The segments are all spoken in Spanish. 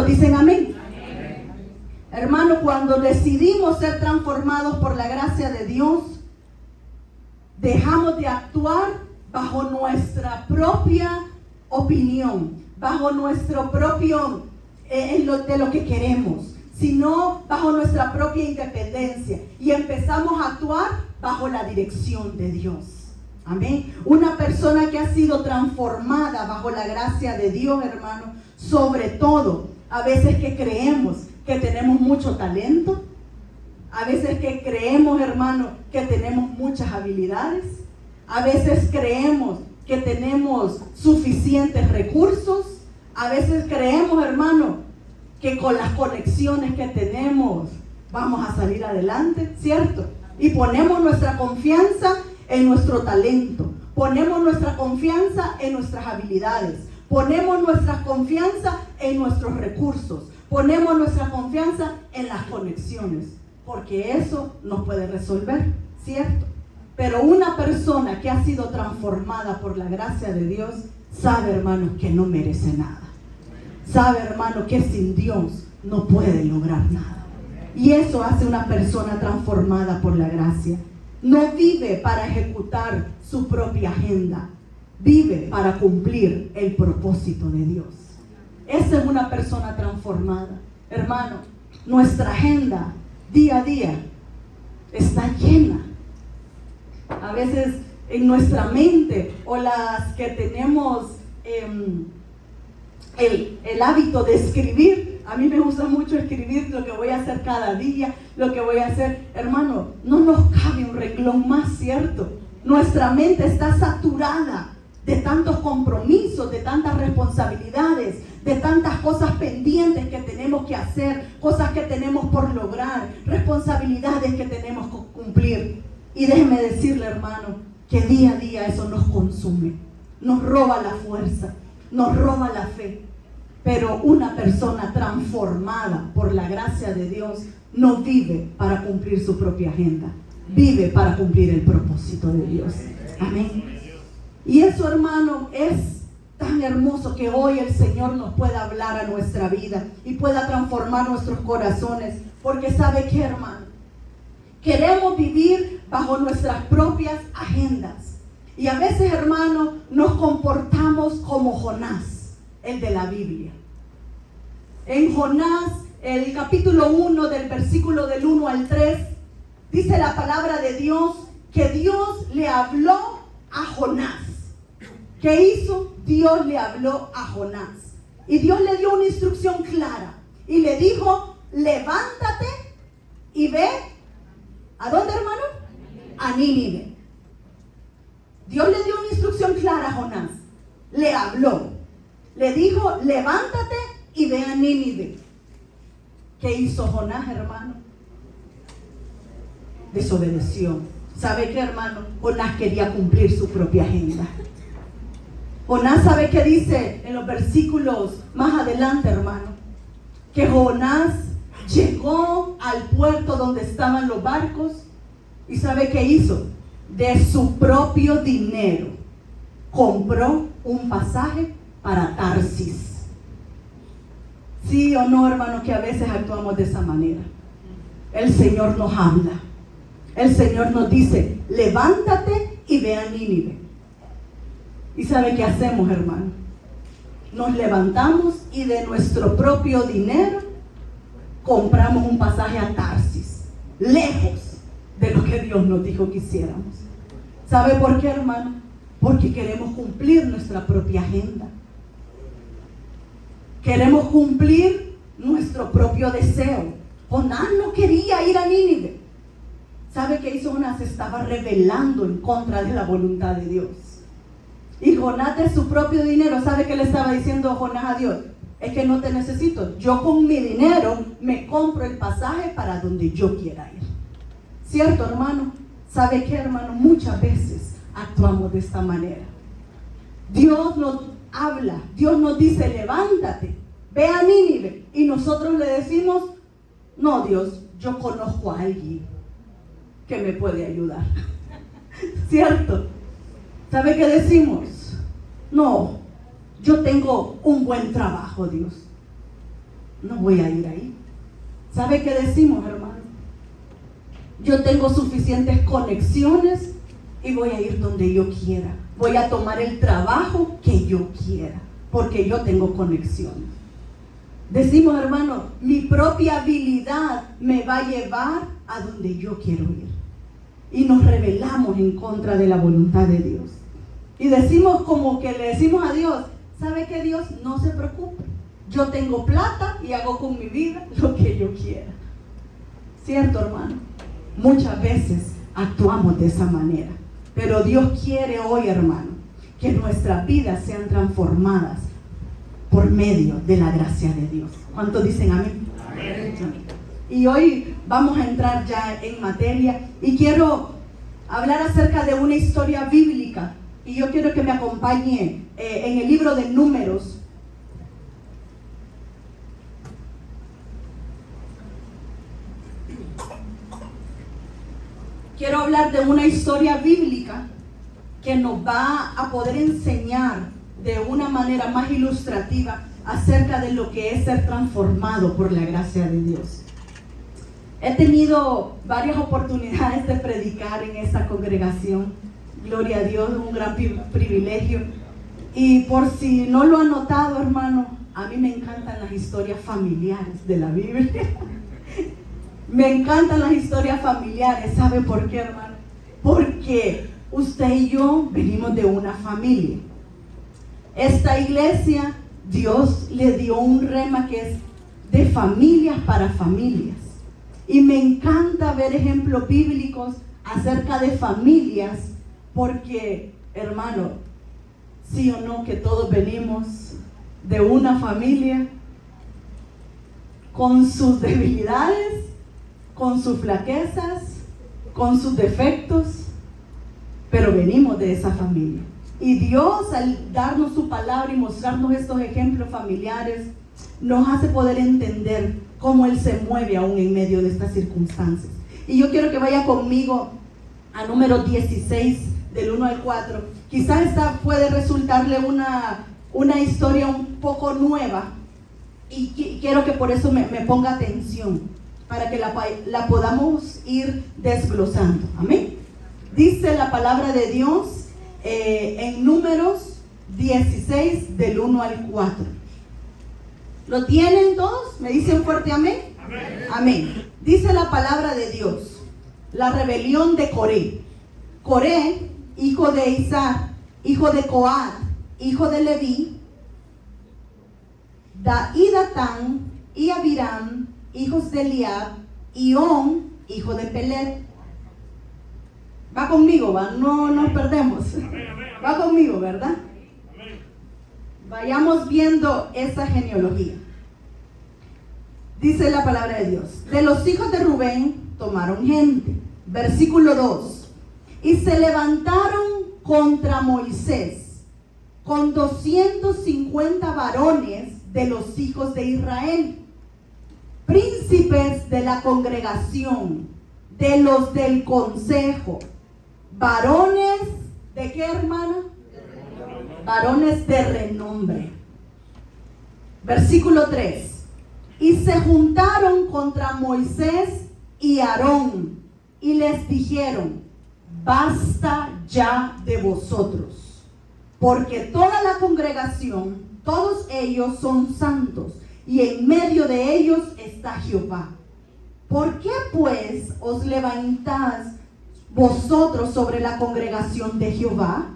¿Dicen amén? Hermano, cuando decidimos ser transformados por la gracia de Dios, dejamos de actuar bajo nuestra propia opinión, bajo nuestro propio de lo que queremos, sino bajo nuestra propia independencia, y empezamos a actuar bajo la dirección de Dios. Amén. Una persona que ha sido transformada bajo la gracia de Dios, hermano, sobre todo, a veces que creemos que tenemos mucho talento, a veces que creemos, hermano, que tenemos muchas habilidades, a veces creemos que tenemos suficientes recursos, a veces creemos, hermano, que con las conexiones que tenemos vamos a salir adelante, ¿cierto? Y ponemos nuestra confianza en nuestro talento, ponemos nuestra confianza en nuestras habilidades, ponemos nuestra confianza en nuestros recursos, ponemos nuestra confianza en las conexiones, porque eso nos puede resolver, ¿cierto? Pero una persona que ha sido transformada por la gracia de Dios sabe, hermano, que no merece nada. Sabe, hermano, que sin Dios no puede lograr nada. Y eso hace una persona transformada por la gracia. No vive para ejecutar su propia agenda, vive para cumplir el propósito de Dios. Esa es una persona transformada. Hermano, nuestra agenda día a día está llena. A veces en nuestra mente, o las que tenemos el hábito de escribir, a mí me gusta mucho escribir lo que voy a hacer cada día, lo que voy a hacer. Hermano, no nos cabe un renglón más, ¿cierto? Nuestra mente está saturada de tantos compromisos, de tantas responsabilidades, de tantas cosas pendientes que tenemos que hacer, cosas que tenemos por lograr, responsabilidades que tenemos que cumplir. Y déjeme decirle, hermano, que día a día eso nos consume, nos roba la fuerza, nos roba la fe. Pero una persona transformada por la gracia de Dios no vive para cumplir su propia agenda, vive para cumplir el propósito de Dios. Amén. Y eso, hermano, es tan hermoso que hoy el Señor nos pueda hablar a nuestra vida y pueda transformar nuestros corazones, porque ¿sabe qué, hermano? Queremos vivir bajo nuestras propias agendas. Y a veces, hermano, nos comportamos como Jonás, el de la Biblia. En Jonás, el capítulo 1, del versículo del 1 al 3, dice la palabra de Dios que Dios le habló a Jonás. ¿Qué hizo? Dios le habló a Jonás. Y Dios le dio una instrucción clara. Y le dijo, levántate y ve. ¿A dónde, hermano? A Nínive. Dios le dio una instrucción clara a Jonás. Le habló. Le dijo, levántate y ve a Nínive. ¿Qué hizo Jonás, hermano? Desobedeció. ¿Sabe qué, hermano? Jonás quería cumplir su propia agenda. Jonás, ¿sabe qué dice en los versículos más adelante, hermano? Que Jonás llegó al puerto donde estaban los barcos y ¿sabe qué hizo? De su propio dinero compró un pasaje para Tarsis. Sí o no, hermano, que a veces actuamos de esa manera. El Señor nos habla. El Señor nos dice, levántate y ve a Nínive. ¿Y sabe qué hacemos, hermano? Nos levantamos y de nuestro propio dinero compramos un pasaje a Tarsis, lejos de lo que Dios nos dijo que hiciéramos. ¿Sabe por qué, hermano? Porque queremos cumplir nuestra propia agenda. Queremos cumplir nuestro propio deseo. Jonás no quería ir a Nínive. ¿Sabe qué hizo Jonás? Se estaba rebelando en contra de la voluntad de Dios. Y Jonás, de su propio dinero, ¿sabe qué le estaba diciendo Jonás a Dios? Es que no te necesito. Yo con mi dinero me compro el pasaje para donde yo quiera ir. ¿Cierto, hermano? ¿Sabe qué, hermano? Muchas veces actuamos de esta manera. Dios nos habla, Dios nos dice, levántate, ve a Nínive. Y nosotros le decimos, no, Dios, yo conozco a alguien que me puede ayudar. ¿Cierto? ¿Sabe qué decimos? No, yo tengo un buen trabajo, Dios. no voy a ir ahí. ¿Sabe qué decimos, hermano? Yo tengo suficientes conexiones y voy a ir donde yo quiera. Voy a tomar el trabajo que yo quiera, porque yo tengo conexiones. Decimos, hermano, mi propia habilidad me va a llevar a donde yo quiero ir. Y nos rebelamos en contra de la voluntad de Dios. Y decimos como que le decimos a Dios, ¿sabe qué, Dios? No se preocupe. Yo tengo plata y hago con mi vida lo que yo quiera. ¿Cierto, hermano? Muchas veces actuamos de esa manera. Pero Dios quiere hoy, hermano, que nuestras vidas sean transformadas por medio de la gracia de Dios. ¿Cuántos dicen amén? Amén. Y hoy vamos a entrar ya en materia y quiero hablar acerca de una historia bíblica. Y yo quiero que me acompañe en el libro de Números. Quiero hablar de una historia bíblica que nos va a poder enseñar de una manera más ilustrativa acerca de lo que es ser transformado por la gracia de Dios. He tenido varias oportunidades de predicar en esta congregación. Gloria a Dios, un gran privilegio. Y por si no lo han notado, hermano, a mí me encantan las historias familiares de la Biblia. Me encantan las historias familiares. ¿Sabe por qué, hermano? Porque usted y yo venimos de una familia. Esta iglesia, Dios le dio un rema que es de familias para familias. Y me encanta ver ejemplos bíblicos acerca de familias, porque, hermano, sí o no que todos venimos de una familia con sus debilidades, con sus flaquezas, con sus defectos, pero venimos de esa familia. Y Dios, al darnos su palabra y mostrarnos estos ejemplos familiares, nos hace poder entender cómo Él se mueve aún en medio de estas circunstancias. Y yo quiero que vaya conmigo a Números 16, del 1 al 4. Quizás esta puede resultarle una historia un poco nueva, y quiero que por eso me ponga atención, para que la podamos ir desglosando. Amén. Dice la palabra de Dios en Números 16, del 1 al 4. ¿Lo tienen todos? ¿Me dicen fuerte amén? Amén. Amén. Dice la palabra de Dios: la rebelión de Coré. Coré, hijo de Izhar, hijo de Coat, hijo de Leví, y Datán y Abiram, hijos de Eliab, y On, hijo de Pelet. Va conmigo, va, no nos perdemos. Va conmigo, ¿verdad? Vayamos viendo esa genealogía. Dice la palabra de Dios: de los hijos de Rubén tomaron gente. Versículo 2. Y se levantaron contra Moisés con 250 varones de los hijos de Israel, príncipes de la congregación, de los del consejo, varones, ¿de qué, hermana? Varones de renombre. Versículo 3. Y se juntaron contra Moisés y Aarón y les dijeron: basta ya de vosotros, porque toda la congregación, todos ellos son santos, y en medio de ellos está Jehová. ¿Por qué pues os levantáis vosotros sobre la congregación de Jehová?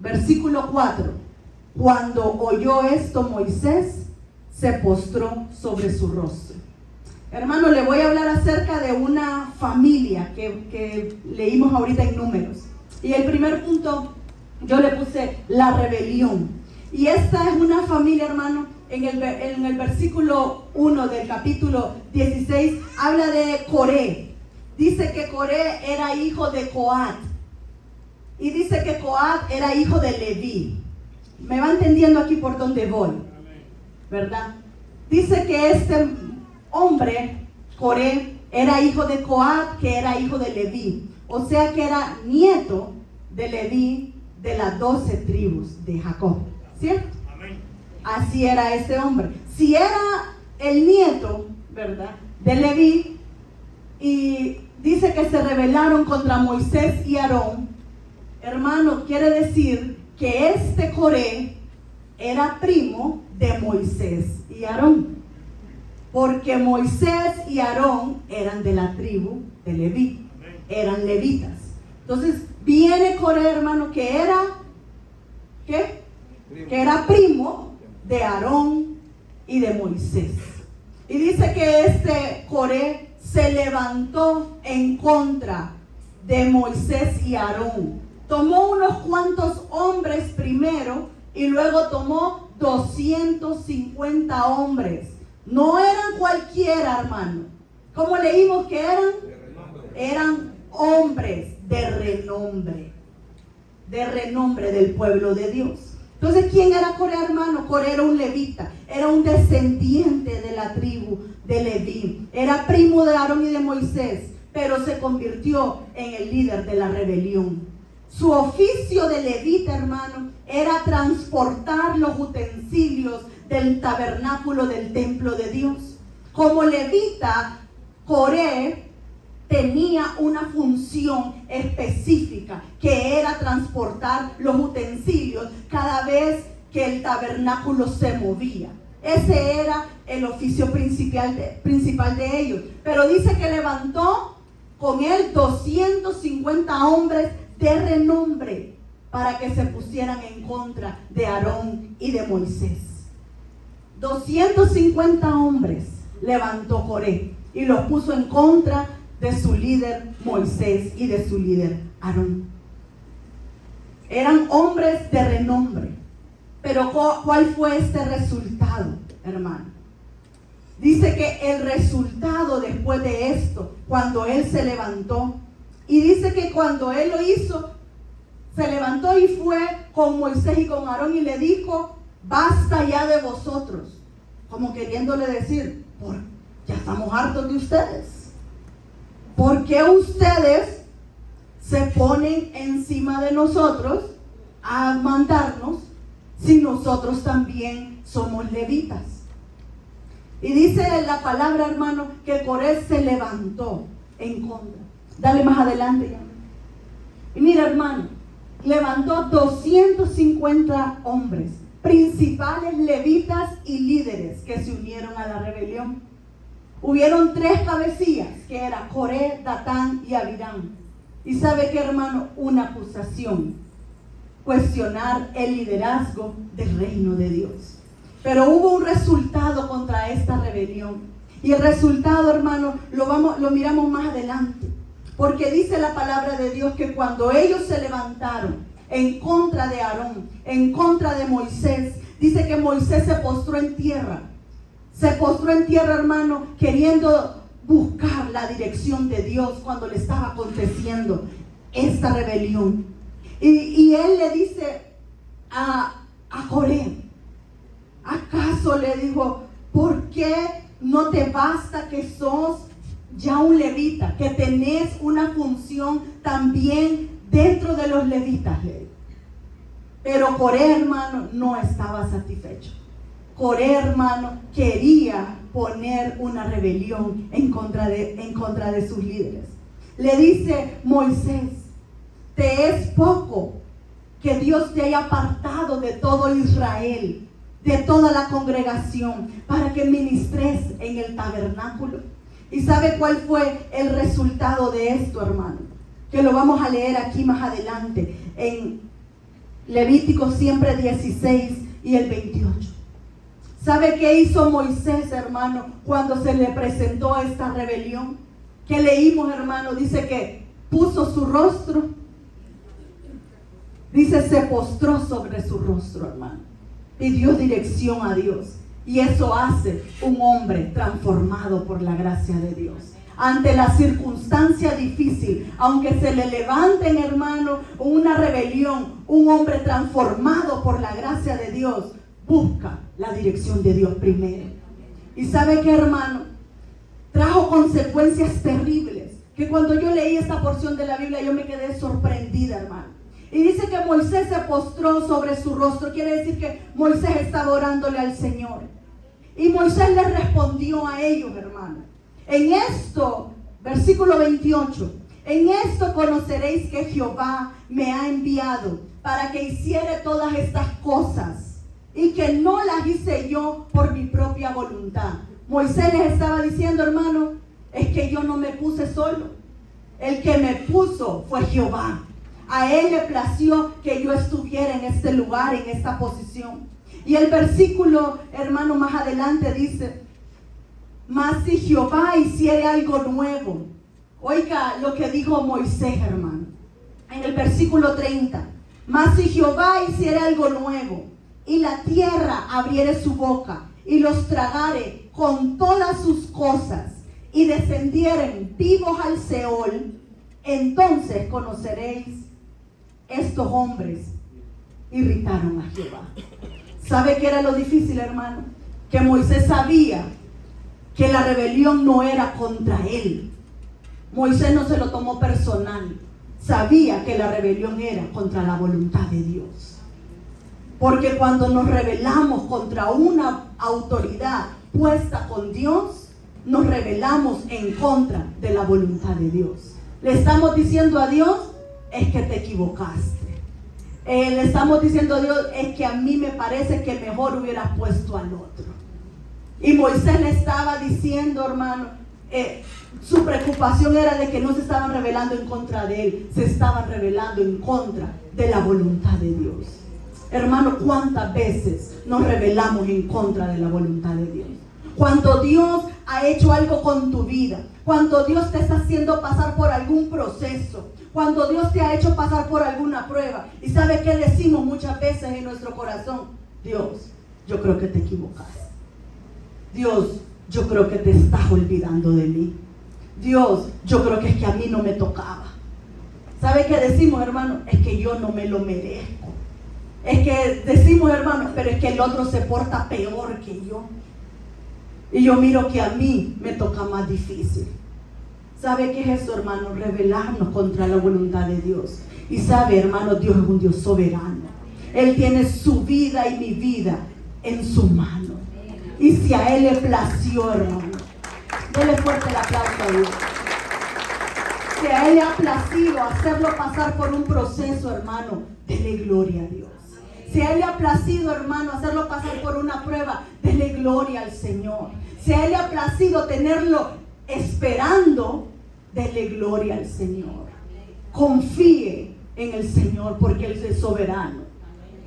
Versículo 4. Cuando oyó esto Moisés, se postró sobre su rostro. Hermano, le voy a hablar acerca de una familia que leímos ahorita en Números. Y el primer punto, yo le puse la rebelión. Y esta es una familia, hermano. En el versículo 1 del capítulo 16 habla de Coré. Dice que Coré era hijo de Coat. Y dice que Coat era hijo de Leví. ¿Me va entendiendo aquí por dónde voy? ¿Verdad? Dice que este hombre, Coré, era hijo de Coat, que era hijo de Leví. O sea que era nieto de Leví, de las 12 tribus de Jacob. ¿Cierto? Así era este hombre. Si era el nieto, ¿verdad?, de Leví, y dice que se rebelaron contra Moisés y Aarón. Hermano, quiere decir que este Coré era primo de Moisés y Aarón, porque Moisés y Aarón eran de la tribu de Leví, eran levitas. Entonces viene Coré, hermano, que era, ¿qué? Que era primo de Aarón y de Moisés. Y dice que este Coré se levantó en contra de Moisés y Aarón. Tomó unos cuantos hombres primero y luego tomó 250 hombres. No eran cualquiera, hermano. ¿Cómo leímos que eran? Eran hombres de renombre del pueblo de Dios. Entonces, ¿quién era Coré, hermano? Coré era un levita, era un descendiente de la tribu de Leví, era primo de Aarón y de Moisés, pero se convirtió en el líder de la rebelión. Su oficio de levita, hermano, era transportar los utensilios del tabernáculo del templo de Dios. Como levita, Coré tenía una función específica, que era transportar los utensilios cada vez que el tabernáculo se movía. Ese era el oficio principal de ellos. Pero dice que levantó con él 250 hombres de renombre para que se pusieran en contra de Aarón y de Moisés. 250 hombres levantó Coré y los puso en contra de su líder Moisés y de su líder Aarón. Eran hombres de renombre. Pero ¿cuál fue este resultado, hermano? Dice que el resultado después de esto, cuando él se levantó, y dice que cuando él lo hizo, se levantó y fue con Moisés y con Aarón y le dijo: basta ya de vosotros, como queriéndole decir, ya estamos hartos de ustedes. ¿Por qué ustedes se ponen encima de nosotros a mandarnos si nosotros también somos levitas? Y dice la palabra, hermano, que Coré se levantó en contra. Dale más adelante ya. Y mira, hermano, levantó 250 hombres, principales levitas y líderes que se unieron a la rebelión. Hubieron 3 cabecillas, que eran Coré, Datán y Abiram. Y ¿sabe qué, hermano? Una acusación. Cuestionar el liderazgo del reino de Dios. Pero hubo un resultado contra esta rebelión. Y el resultado, hermano, lo miramos más adelante. Porque dice la palabra de Dios que cuando ellos se levantaron en contra de Aarón, en contra de Moisés, dice que Moisés se postró en tierra. Se postró en tierra, hermano, queriendo buscar la dirección de Dios cuando le estaba aconteciendo esta rebelión. Y él le dice a Coré, ¿acaso le dijo, por qué no te basta que sos ya un levita, que tenés una función también dentro de los levitas? Pero Coré, hermano, no estaba satisfecho. Coré, hermano, quería poner una rebelión en contra de sus líderes. Le dice Moisés, te es poco que Dios te haya apartado de todo Israel, de toda la congregación, para que ministres en el tabernáculo. ¿Y sabe cuál fue el resultado de esto, hermano? Que lo vamos a leer aquí más adelante, en Levítico siempre 16 y el 28. ¿Sabe qué hizo Moisés, hermano, cuando se le presentó esta rebelión? ¿Qué leímos, hermano? Dice que puso su rostro. Dice, se postró sobre su rostro, hermano. Pidió dirección a Dios. Y eso hace un hombre transformado por la gracia de Dios. Ante la circunstancia difícil, aunque se le levanten, hermano, una rebelión, un hombre transformado por la gracia de Dios busca la dirección de Dios primero. ¿Y sabe qué, hermano? Trajo consecuencias terribles, que cuando yo leí esta porción de la Biblia yo me quedé sorprendida, hermano. Y dice que Moisés se postró sobre su rostro. Quiere decir que Moisés estaba orándole al Señor. Y Moisés les respondió a ellos, hermano. En esto, versículo 28, en esto conoceréis que Jehová me ha enviado para que hiciere todas estas cosas y que no las hice yo por mi propia voluntad. Moisés les estaba diciendo, hermano, es que yo no me puse solo. El que me puso fue Jehová. A él le plació que yo estuviera en este lugar, en esta posición. Y el versículo, hermano, más adelante dice, mas si Jehová hiciere algo nuevo. Oiga lo que dijo Moisés, hermano. En el versículo 30. Mas si Jehová hiciere algo nuevo, y la tierra abriere su boca, y los tragare con todas sus cosas, y descendieren vivos al Seol, entonces conoceréis, estos hombres irritaron a Jehová. ¿Sabe qué era lo difícil, hermano? Que Moisés sabía que la rebelión no era contra él. Moisés no se lo tomó personal. Sabía que la rebelión era contra la voluntad de Dios. Porque cuando nos rebelamos contra una autoridad puesta con Dios, nos rebelamos en contra de la voluntad de Dios. Le estamos diciendo a Dios, es que te equivocaste. Le estamos diciendo a Dios, es que a mí me parece que mejor hubieras puesto al otro. Y Moisés le estaba diciendo, hermano, su preocupación era de que no se estaban rebelando en contra de él, se estaban rebelando en contra de la voluntad de Dios. Hermano, ¿cuántas veces nos rebelamos en contra de la voluntad de Dios? Cuando Dios ha hecho algo con tu vida, cuando Dios te está haciendo pasar por algún proceso, cuando Dios te ha hecho pasar por alguna prueba. ¿Y sabe qué decimos muchas veces en nuestro corazón? Dios, yo creo que te equivocaste. Dios, yo creo que te estás olvidando de mí. Dios, yo creo que es que a mí no me tocaba. ¿Sabe qué decimos, hermano? Es que yo no me lo merezco. Es que decimos, hermano, pero es que el otro se porta peor que yo. Y yo miro que a mí me toca más difícil. ¿Sabe qué es eso, hermano? Rebelarnos contra la voluntad de Dios. Y sabe, hermano, Dios es un Dios soberano. Él tiene su vida y mi vida en su mano. Y si a Él le plació, hermano, déle fuerte el aplauso a Dios. Si a Él le ha placido hacerlo pasar por un proceso, hermano, dele gloria a Dios. Si a Él le ha placido, hermano, hacerlo pasar por una prueba, dele gloria al Señor. Si a Él le ha placido tenerlo esperando, dele gloria al Señor. Confíe en el Señor porque Él es soberano.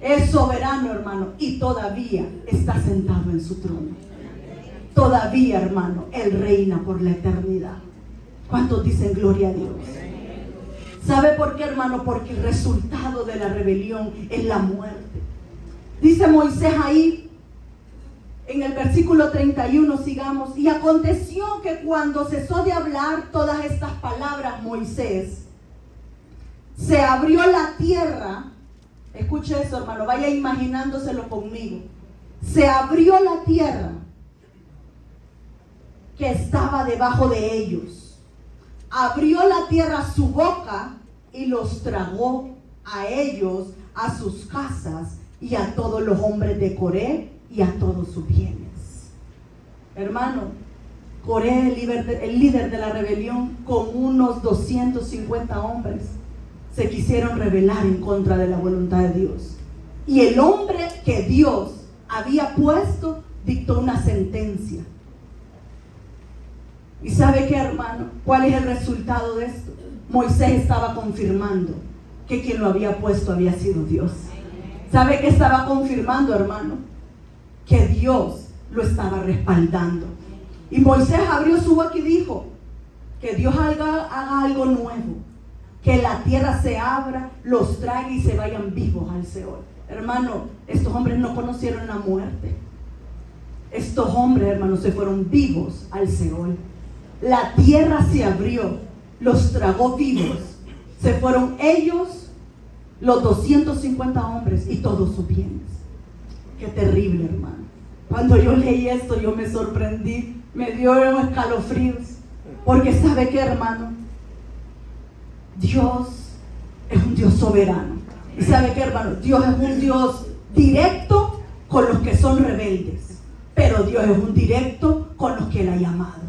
Es soberano, hermano, y todavía está sentado en su trono. Todavía, hermano, Él reina por la eternidad. ¿Cuántos dicen gloria a Dios? ¿Sabe por qué, hermano? Porque el resultado de la rebelión es la muerte. Dice Moisés ahí, en el versículo 31, sigamos. Y aconteció que cuando cesó de hablar todas estas palabras Moisés, se abrió la tierra. Escuche eso, hermano, vaya imaginándoselo conmigo. Se abrió la tierra que estaba debajo de ellos. Abrió la tierra su boca y los tragó a ellos, a sus casas y a todos los hombres de Coré y a todos sus bienes. Hermano, Coré, el líder de la rebelión, con unos 250 hombres, se quisieron rebelar en contra de la voluntad de Dios. Y el hombre que Dios había puesto dictó una sentencia. ¿Y sabe qué, hermano? ¿Cuál es el resultado de esto? Moisés estaba confirmando que quien lo había puesto había sido Dios. ¿Sabe qué estaba confirmando, hermano? Que Dios lo estaba respaldando. Y Moisés abrió su boca y dijo que Dios haga algo nuevo. Que la tierra se abra, los trague y se vayan vivos al Seol. Hermano, estos hombres no conocieron la muerte. Estos hombres, hermano, se fueron vivos al Seol. La tierra se abrió, los tragó vivos. Se fueron ellos, los 250 hombres y todos sus bienes. Qué terrible, hermano. Cuando yo leí esto, yo me sorprendí, me dio escalofríos. Porque ¿sabe qué, hermano? Dios es un Dios soberano. ¿Y sabe qué, hermano? Dios es un Dios directo con los que son rebeldes, pero Dios es un directo con los que Él ha llamado.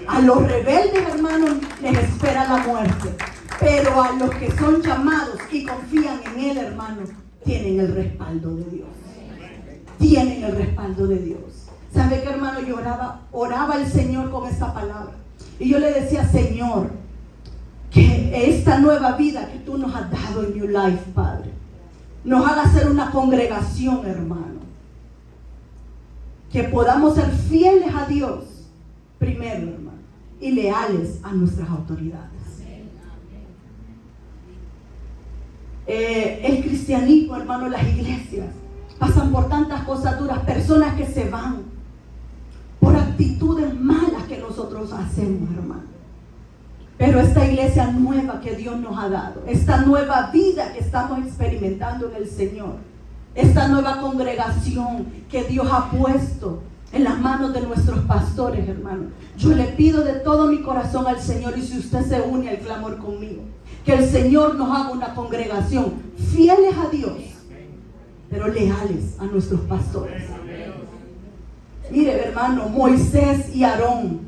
A los rebeldes, hermanos, les espera la muerte, pero a los que son llamados y confían en Él, hermanos, tienen el respaldo de Dios. Tienen el respaldo de Dios. ¿Sabe qué, hermano? Yo oraba al Señor con esta palabra. Y yo le decía, Señor, que esta nueva vida que tú nos has dado en New Life, Padre, nos haga ser una congregación, hermano. Que podamos ser fieles a Dios, primero, hermano, y leales a nuestras autoridades. El cristianismo, hermano, las iglesias pasan por tantas cosas duras, personas que se van por actitudes malas que nosotros hacemos, hermano. Pero esta iglesia nueva que Dios nos ha dado, esta nueva vida que estamos experimentando en el Señor, esta nueva congregación que Dios ha puesto en las manos de nuestros pastores, hermano, yo le pido de todo mi corazón al Señor, y si usted se une al clamor conmigo, que el Señor nos haga una congregación fieles a Dios, pero leales a nuestros pastores. Mire, hermano, Moisés y Aarón,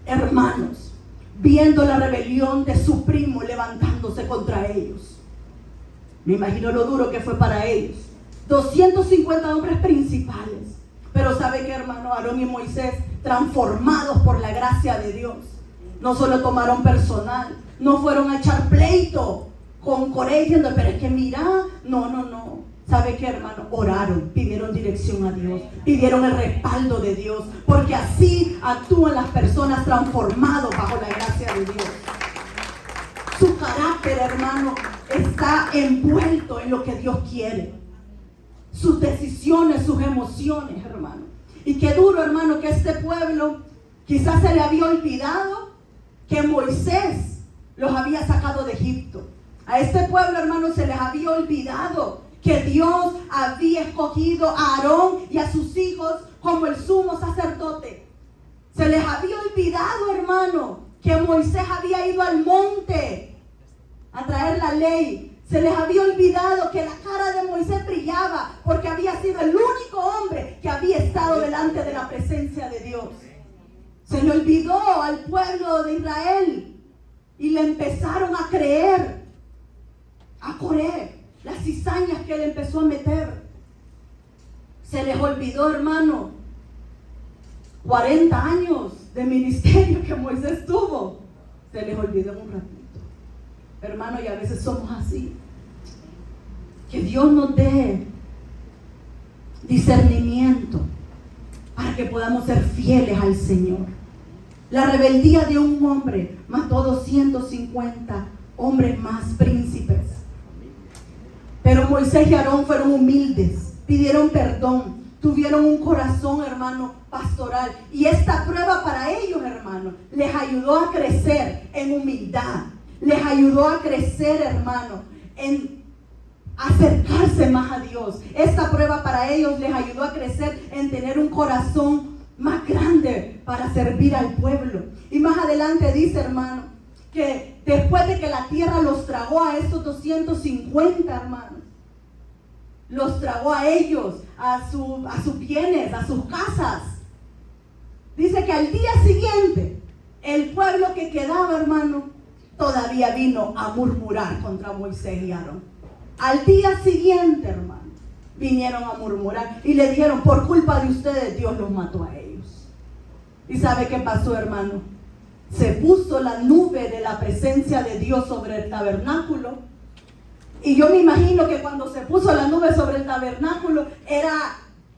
hermanos, viendo la rebelión de su primo levantándose contra ellos, me imagino lo duro que fue para ellos. 250 hombres principales, pero ¿sabe qué, hermano? Aarón y Moisés, transformados por la gracia de Dios, no solo tomaron personal, no fueron a echar pleito con ellos diciendo, pero es que mira, no. ¿Sabe qué, hermano? Oraron, pidieron dirección a Dios, pidieron el respaldo de Dios, porque así actúan las personas transformadas bajo la gracia de Dios. Su carácter, hermano, está envuelto en lo que Dios quiere. Sus decisiones, sus emociones, hermano. Y qué duro, hermano, que este pueblo quizás se le había olvidado que Moisés los había sacado de Egipto. A este pueblo, hermano, se les había olvidado que Dios había escogido a Aarón y a sus hijos como el sumo sacerdote. Se les había olvidado, hermano, que Moisés había ido al monte a traer la ley. Se les había olvidado que la cara de Moisés brillaba porque había sido el único hombre que había estado delante de la presencia de Dios. Se le olvidó al pueblo de Israel y le empezaron a creer a Coré las cizañas que él empezó a meter. Se les olvidó, hermano, 40 años de ministerio que Moisés tuvo. Se les olvidó en un ratito. Hermano, y a veces somos así. Que Dios nos dé discernimiento para que podamos ser fieles al Señor. La rebeldía de un hombre mató 250 hombres más príncipes. Pero Moisés y Aarón fueron humildes, pidieron perdón, tuvieron un corazón, hermano, pastoral. Y esta prueba para ellos, hermano, les ayudó a crecer en humildad. Les ayudó a crecer, hermano, en acercarse más a Dios. Esta prueba para ellos les ayudó a crecer en tener un corazón más grande para servir al pueblo. Y más adelante dice, hermano, que después de que la tierra los tragó a estos 250, hermanos, los tragó a ellos, a sus bienes, a sus casas. Dice que al día siguiente, el pueblo que quedaba, hermano, todavía vino a murmurar contra Moisés y Aarón. Al día siguiente, hermano, vinieron a murmurar y le dijeron, por culpa de ustedes, Dios los mató a ellos. ¿Y sabe qué pasó, hermano? Se puso la nube de la presencia de Dios sobre el tabernáculo. Y yo me imagino que cuando se puso la nube sobre el tabernáculo era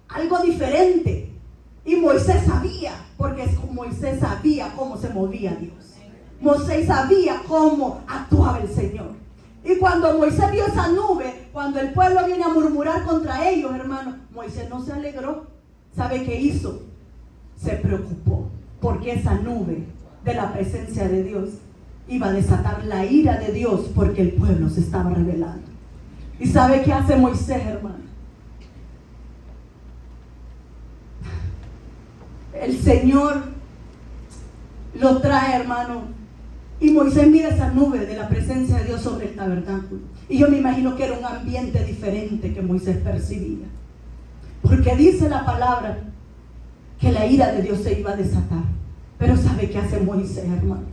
algo diferente. Y Moisés sabía, porque Moisés sabía cómo se movía Dios. Moisés sabía cómo actuaba el Señor. Y cuando Moisés vio esa nube, cuando el pueblo viene a murmurar contra ellos, hermano, Moisés no se alegró. ¿Sabe qué hizo? Se preocupó, porque esa nube de la presencia de Dios iba a desatar la ira de Dios, porque el pueblo se estaba rebelando. ¿Y sabe qué hace Moisés, hermano? El Señor lo trae, hermano, y Moisés mira esa nube de la presencia de Dios sobre el tabernáculo. Y yo me imagino que era un ambiente diferente que Moisés percibía, porque dice la palabra que la ira de Dios se iba a desatar. Pero ¿sabe qué hace Moisés, hermano?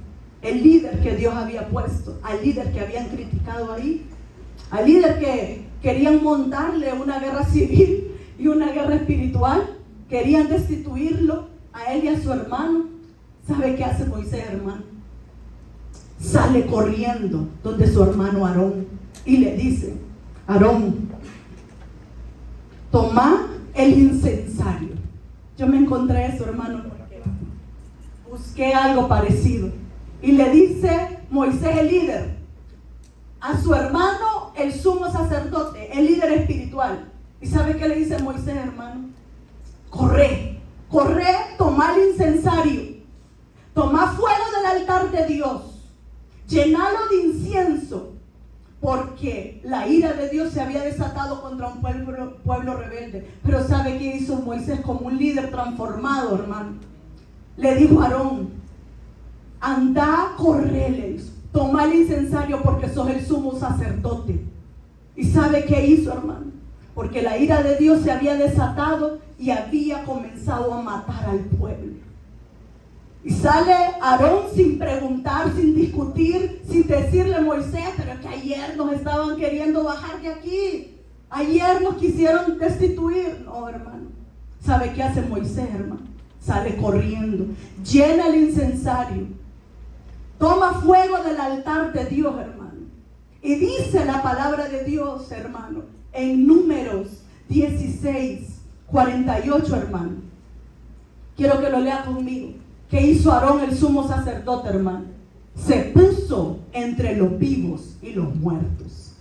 El líder que Dios había puesto, al líder que habían criticado ahí, al líder que querían montarle una guerra civil y una guerra espiritual, querían destituirlo a él y a su hermano. ¿Sabe qué hace Moisés, hermano? Sale corriendo donde su hermano Aarón y le dice: Aarón, toma el incensario. Yo me encontré eso, hermano, porque busqué algo parecido. Y le dice Moisés, el líder, a su hermano, el sumo sacerdote, el líder espiritual. ¿Y sabe qué le dice Moisés, hermano? Corre, toma el incensario, toma fuego del altar de Dios, llenalo de incienso, porque la ira de Dios se había desatado contra un pueblo rebelde. Pero ¿sabe qué hizo Moisés como un líder transformado, hermano? Le dijo a Aarón: anda, corre, le hizo, toma el incensario porque sos el sumo sacerdote. ¿Y sabe qué hizo, hermano? Porque la ira de Dios se había desatado y había comenzado a matar al pueblo. Y sale Aarón sin preguntar, sin discutir, sin decirle: Moisés, pero es que ayer nos estaban queriendo bajar de aquí, ayer nos quisieron destituir. No, hermano. ¿Sabe qué hace Moisés, hermano? Sale corriendo, llena el incensario, toma fuego del altar de Dios, hermano. Y dice la palabra de Dios, hermano, en Números 16:48, hermano. Quiero que lo lea conmigo. ¿Qué hizo Aarón, el sumo sacerdote, hermano? Se puso entre los vivos y los muertos.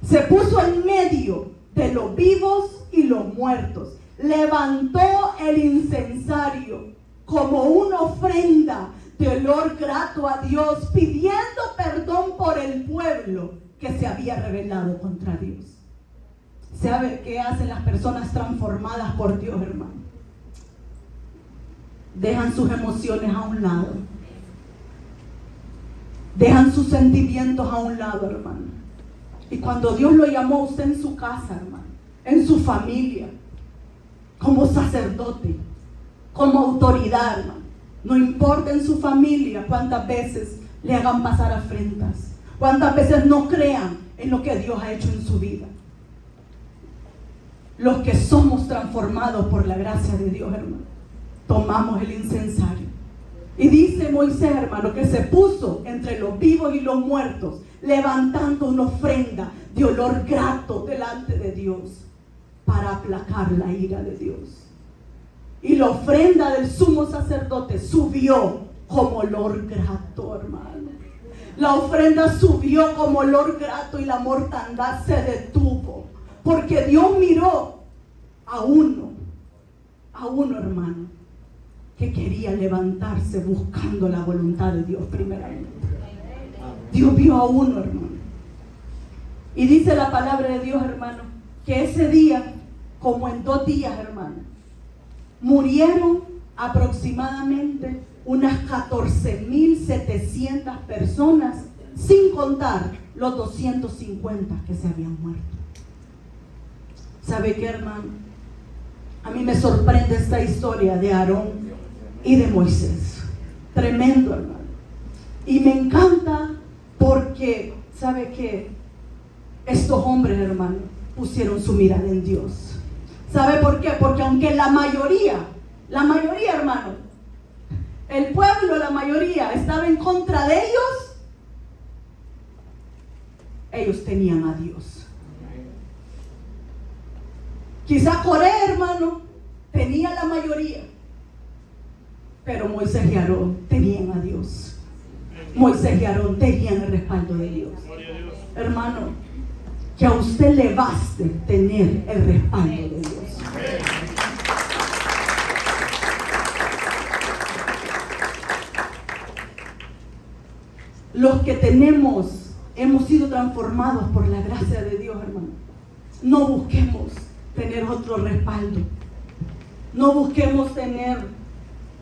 Se puso en medio de los vivos y los muertos. Levantó el incensario como una ofrenda de olor grato a Dios, pidiendo perdón por el pueblo que se había rebelado contra Dios. ¿Sabe qué hacen las personas transformadas por Dios, hermano? Dejan sus emociones a un lado, dejan sus sentimientos a un lado, hermano. Y cuando Dios lo llamó a usted en su casa, hermano, en su familia, como sacerdote, como autoridad, hermano, no importa en su familia cuántas veces le hagan pasar afrentas, cuántas veces no crean en lo que Dios ha hecho en su vida. Los que somos transformados por la gracia de Dios, hermano, tomamos el incensario. Y dice Moisés, hermano, que se puso entre los vivos y los muertos, levantando una ofrenda de olor grato delante de Dios para aplacar la ira de Dios. Y la ofrenda del sumo sacerdote subió como olor grato, hermano. La ofrenda subió como olor grato y la mortandad se detuvo. Porque Dios miró a uno, hermano, que quería levantarse buscando la voluntad de Dios primeramente. Dios vio a uno, hermano. Y dice la palabra de Dios, hermano, que ese día, como en 2 días, hermano, murieron aproximadamente unas 14,700 personas, sin contar los 250 que se habían muerto. ¿Sabe qué, hermano? A mí me sorprende esta historia de Aarón y de Moisés. Tremendo, hermano. Y me encanta porque, ¿sabe qué? Estos hombres, hermano, pusieron su mirada en Dios. ¿Sabe por qué? Porque aunque la mayoría, hermano, el pueblo, la mayoría estaba en contra de ellos tenían a Dios. Quizá Corea, hermano, tenía la mayoría, pero Moisés y Aarón tenían a Dios. Moisés y Aarón tenían el respaldo de Dios. Hermano, que a usted le baste tener el respaldo de Dios. Los que hemos sido transformados por la gracia de Dios, hermano, no busquemos tener otro respaldo, no busquemos tener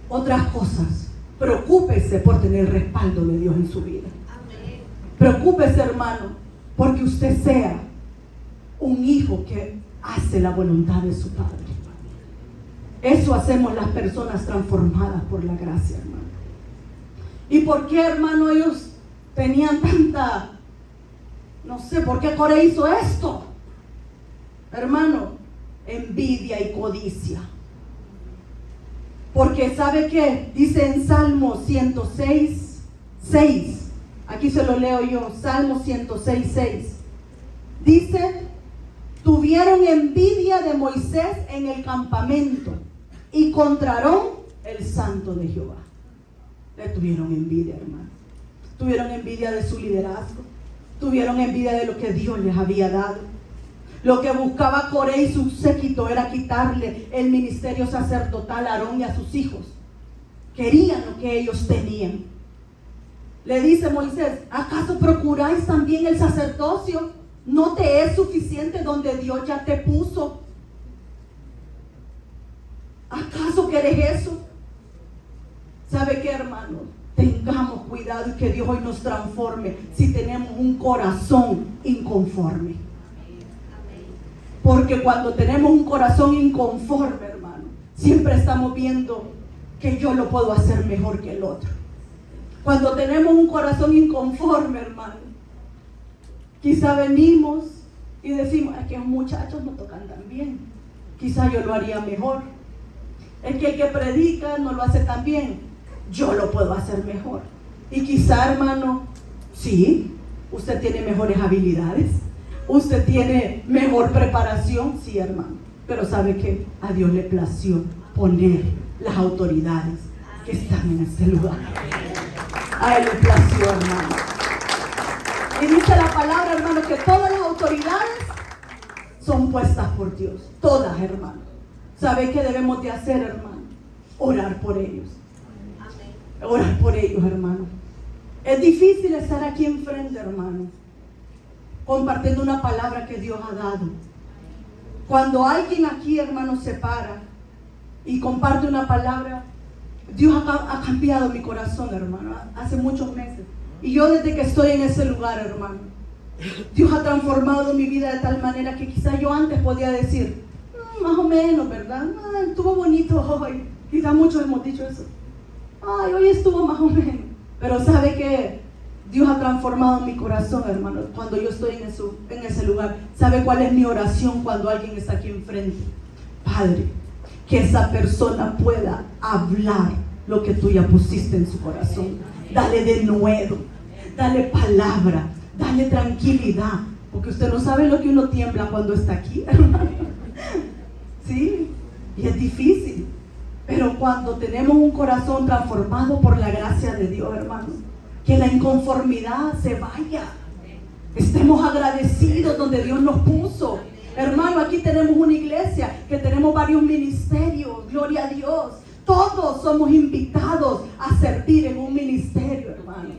otras cosas. Preocúpese por tener el respaldo de Dios en su vida. Preocúpese, hermano, porque usted sea un hijo que hace la voluntad de su Padre. Eso hacemos las personas transformadas por la gracia, hermano. ¿Y por qué, hermano, ellos tenían tanta, no sé, por qué Coré hizo esto? Hermano, envidia y codicia. Porque ¿sabe qué? Dice en Salmo 106, 6. Aquí se lo leo yo, Salmo 106, 6. Dice, tuvieron envidia de Moisés en el campamento y contra Aarón, el santo de Jehová. Le tuvieron envidia, hermano. Tuvieron envidia de su liderazgo. Tuvieron envidia de lo que Dios les había dado. Lo que buscaba Coré y su séquito era quitarle el ministerio sacerdotal a Aarón y a sus hijos. Querían lo que ellos tenían. Le dice Moisés, ¿acaso procuráis también el sacerdocio? ¿No te es suficiente donde Dios ya te puso? ¿Acaso querés eso? ¿Sabe qué, hermano? Tengamos cuidado y que Dios hoy nos transforme si tenemos un corazón inconforme. Porque cuando tenemos un corazón inconforme, hermano, siempre estamos viendo que yo lo puedo hacer mejor que el otro. Cuando tenemos un corazón inconforme, hermano, quizá venimos y decimos, es que los muchachos no tocan tan bien, quizá yo lo haría mejor. Es que el que predica no lo hace tan bien, yo lo puedo hacer mejor. Y quizá, hermano, sí, usted tiene mejores habilidades, usted tiene mejor preparación, sí, hermano. Pero ¿sabe qué? A Dios le plació poner las autoridades que están en este lugar. A Él le plació, hermano. Y dice la palabra, hermano, que todas las autoridades son puestas por Dios. Todas, hermano. ¿Sabe qué debemos de hacer, hermano? Orar por ellos. Orar por ellos, hermano. Es difícil estar aquí enfrente, hermano, compartiendo una palabra que Dios ha dado. Cuando alguien aquí, hermano, se para y comparte una palabra, Dios ha cambiado mi corazón, hermano, hace muchos meses. Y yo desde que estoy en ese lugar, hermano, Dios ha transformado mi vida de tal manera que quizás yo antes podía decir, más o menos, ¿verdad? Estuvo bonito hoy. Quizás muchos hemos dicho eso. Ay, hoy estuvo más o menos. Pero ¿sabe qué? Dios ha transformado mi corazón, hermano, cuando yo estoy en ese lugar. ¿Sabe cuál es mi oración cuando alguien está aquí enfrente? Padre, que esa persona pueda hablar lo que tú ya pusiste en su corazón. Dale denuedo, dale palabra, dale tranquilidad, porque usted no sabe lo que uno tiembla cuando está aquí, hermano. Sí, y es difícil, pero cuando tenemos un corazón transformado por la gracia de Dios, hermano, que la inconformidad se vaya. Estemos agradecidos donde Dios nos puso. Hermano, aquí tenemos una iglesia que tenemos varios ministerios, gloria a Dios. Todos somos invitados a servir en un ministerio, hermano.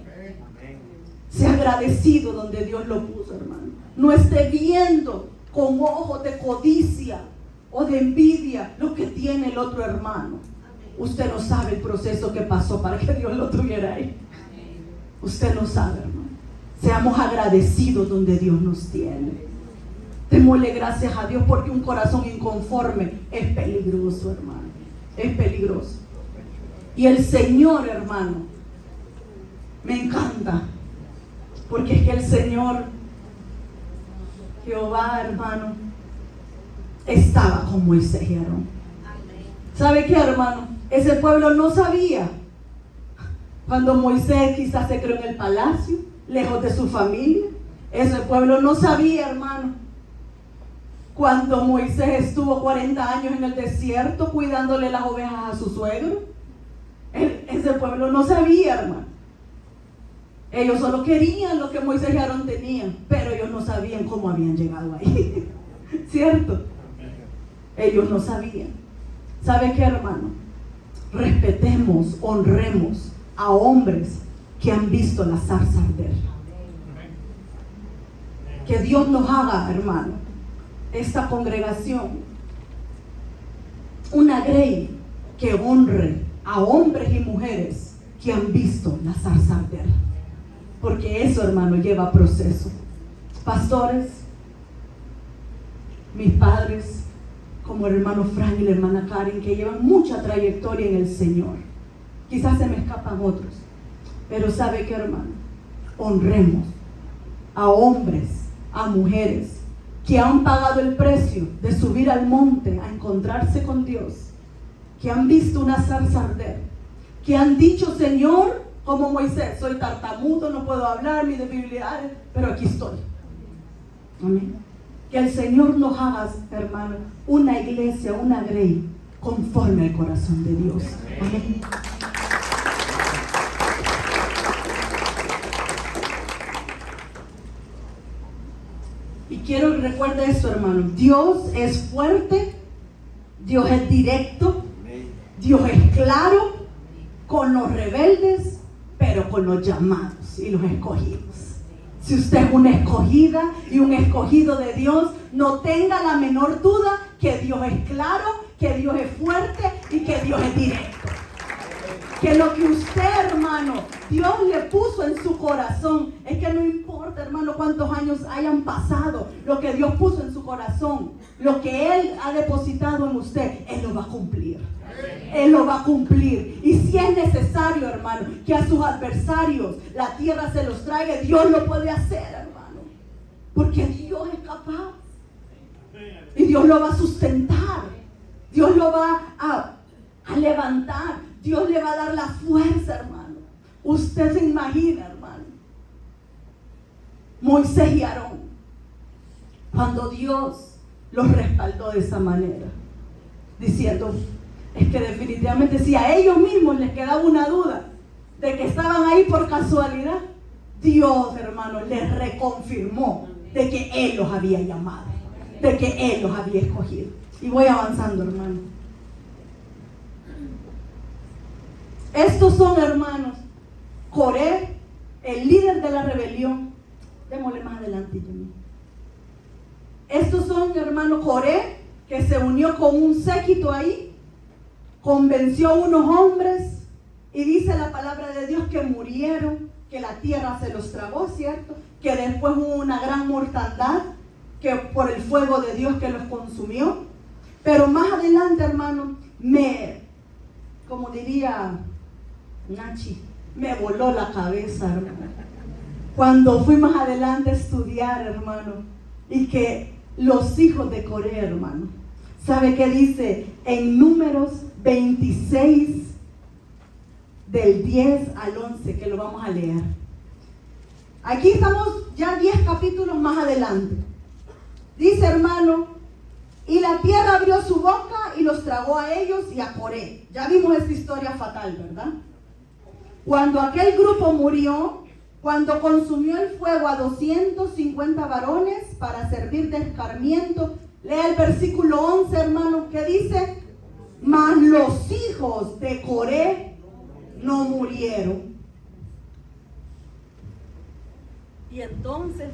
Sea agradecido donde Dios lo puso, hermano. No esté viendo con ojos de codicia o de envidia lo que tiene el otro hermano. Usted no sabe el proceso que pasó para que Dios lo tuviera ahí. Usted no sabe, hermano. Seamos agradecidos donde Dios nos tiene. Démosle gracias a Dios, porque un corazón inconforme es peligroso, hermano. Es peligroso. Y el Señor, hermano, me encanta, porque es que el Señor, Jehová, hermano, estaba con Moisés y Aarón. ¿Sabe qué, hermano? Ese pueblo no sabía. Cuando Moisés quizás se creó en el palacio, lejos de su familia, ese pueblo no sabía, hermano. Cuando Moisés estuvo 40 años en el desierto cuidándole las ovejas a su suegro, ese pueblo no sabía, hermano. Ellos solo querían lo que Moisés y Aarón tenían, pero ellos no sabían cómo habían llegado ahí. ¿Cierto? Ellos no sabían. ¿Sabe qué, hermano? Respetemos, honremos a hombres que han visto la zarza arder. Que Dios nos haga, hermano, esta congregación una grey que honre a hombres y mujeres que han visto la zarza arder. Porque eso, hermano, lleva proceso. Pastores, mis padres, como el hermano Frank y la hermana Karen, que llevan mucha trayectoria en el Señor. Quizás se me escapan otros, pero ¿sabe qué, hermano? Honremos a hombres, a mujeres que han pagado el precio de subir al monte a encontrarse con Dios, que han visto una zarza arder, que han dicho: Señor, como Moisés, soy tartamudo, no puedo hablar, mis debilidades, pero aquí estoy. Amén. Que el Señor nos haga, hermano, una iglesia, una grey, conforme al corazón de Dios. Amén. Y quiero que recuerde esto, hermano. Dios es fuerte, Dios es directo, Dios es claro con los rebeldes, pero con los llamados y los escogidos. Si usted es una escogida y un escogido de Dios, no tenga la menor duda que Dios es claro, que Dios es fuerte y que Dios es directo. Que lo que usted, hermano, Dios le puso en su corazón, es que no importa, hermano, cuántos años hayan pasado, lo que Dios puso en su corazón, lo que Él ha depositado en usted, Él lo va a cumplir. Él lo va a cumplir. Y si es necesario, hermano, que a sus adversarios la tierra se los traiga, Dios lo puede hacer, hermano, porque Dios es capaz. Y Dios lo va a sustentar, Dios lo va a levantar, Dios le va a dar la fuerza, hermano. Usted se imagina, hermano, Moisés y Aarón, cuando Dios los respaldó de esa manera, diciendo: es que definitivamente si a ellos mismos les quedaba una duda de que estaban ahí por casualidad, Dios, hermano, les reconfirmó de que Él los había llamado, de que Él los había escogido. Y voy avanzando, hermano. Estos son, hermanos, Coré, el líder de la rebelión. Démosle más adelante, Jimmy. Estos son, hermano, Coré, que se unió con un séquito ahí, convenció a unos hombres, y dice la palabra de Dios que murieron, que la tierra se los tragó, ¿cierto? Que después hubo una gran mortandad, que por el fuego de Dios que los consumió. Pero más adelante, hermano, como diría Nachi, me voló la cabeza, hermano, cuando fui más adelante a estudiar, hermano, y que los hijos de Coré, hermano, ¿sabe qué dice en Números 26 del 10 al 11? Que lo vamos a leer. Aquí estamos ya 10 capítulos más adelante. Dice, hermano: y la tierra abrió su boca y los tragó a ellos y a Coré. Ya vimos esta historia fatal, ¿verdad? Cuando aquel grupo murió, cuando consumió el fuego a 250 varones para servir de escarmiento. Lea el versículo 11, hermano, que dice: mas los hijos de Coré no murieron. Y entonces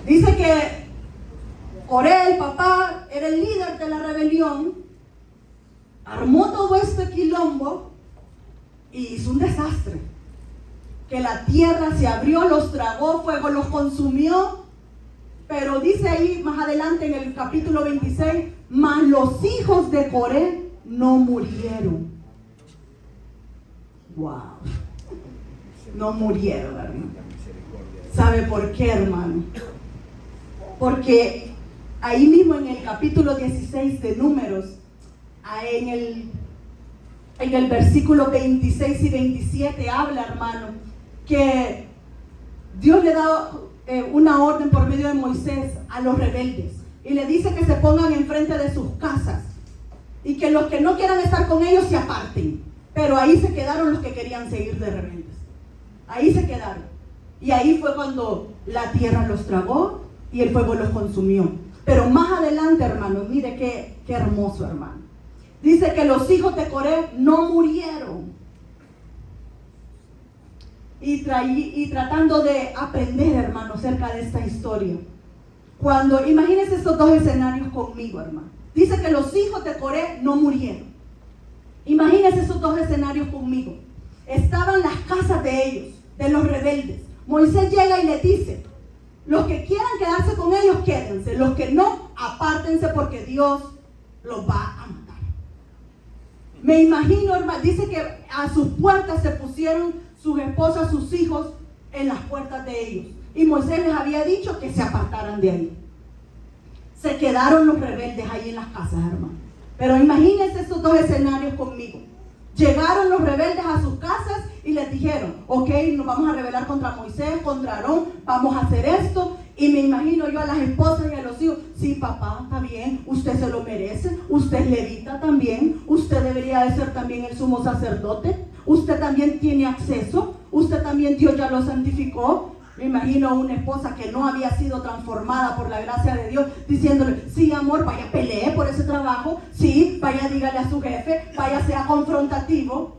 dice que Coré, el papá, era el líder de la rebelión, armó todo este quilombo y hizo un desastre. Que la tierra se abrió, los tragó, fuego los consumió. Pero dice ahí más adelante en el capítulo 26, mas los hijos de Coré no murieron. Wow. No murieron, hermano. ¿Sabe por qué, hermano? Porque ahí mismo en el capítulo 16 de Números, en el versículo 26 y 27 habla, hermano, que Dios le da una orden por medio de Moisés a los rebeldes y le dice que se pongan enfrente de sus casas y que los que no quieran estar con ellos se aparten. Pero ahí se quedaron los que querían seguir de rebeldes. Ahí se quedaron. Y ahí fue cuando la tierra los tragó y el fuego los consumió. Pero más adelante, hermano, mire qué hermoso, hermano. Dice que los hijos de Coré no murieron. Y tratando de aprender, hermano, acerca de esta historia. Imagínense estos dos escenarios conmigo, hermano. Dice que los hijos de Coré no murieron. Imagínense esos dos escenarios conmigo. Estaban las casas de ellos, de los rebeldes. Moisés llega y les dice: Los que quieran quedarse con ellos, quédense. Los que no, apártense porque Dios los va a matar. Me imagino, hermano, dice que a sus puertas se pusieron sus esposas, sus hijos en las puertas de ellos. Y Moisés les había dicho que se apartaran de ahí. Se quedaron los rebeldes ahí en las casas, hermano. Pero imagínense estos dos escenarios conmigo. Llegaron los rebeldes a sus casas y les dijeron, ok, nos vamos a rebelar contra Moisés, contra Aarón, vamos a hacer esto. Y me imagino yo a las esposas y a los hijos, sí, papá, está bien, usted se lo merece, usted es levita también, usted debería de ser también el sumo sacerdote, usted también tiene acceso, usted también Dios ya lo santificó. Me imagino a una esposa que no había sido transformada por la gracia de Dios, diciéndole, sí, amor, vaya, pelee por ese trabajo, sí, vaya, dígale a su jefe, vaya, sea confrontativo.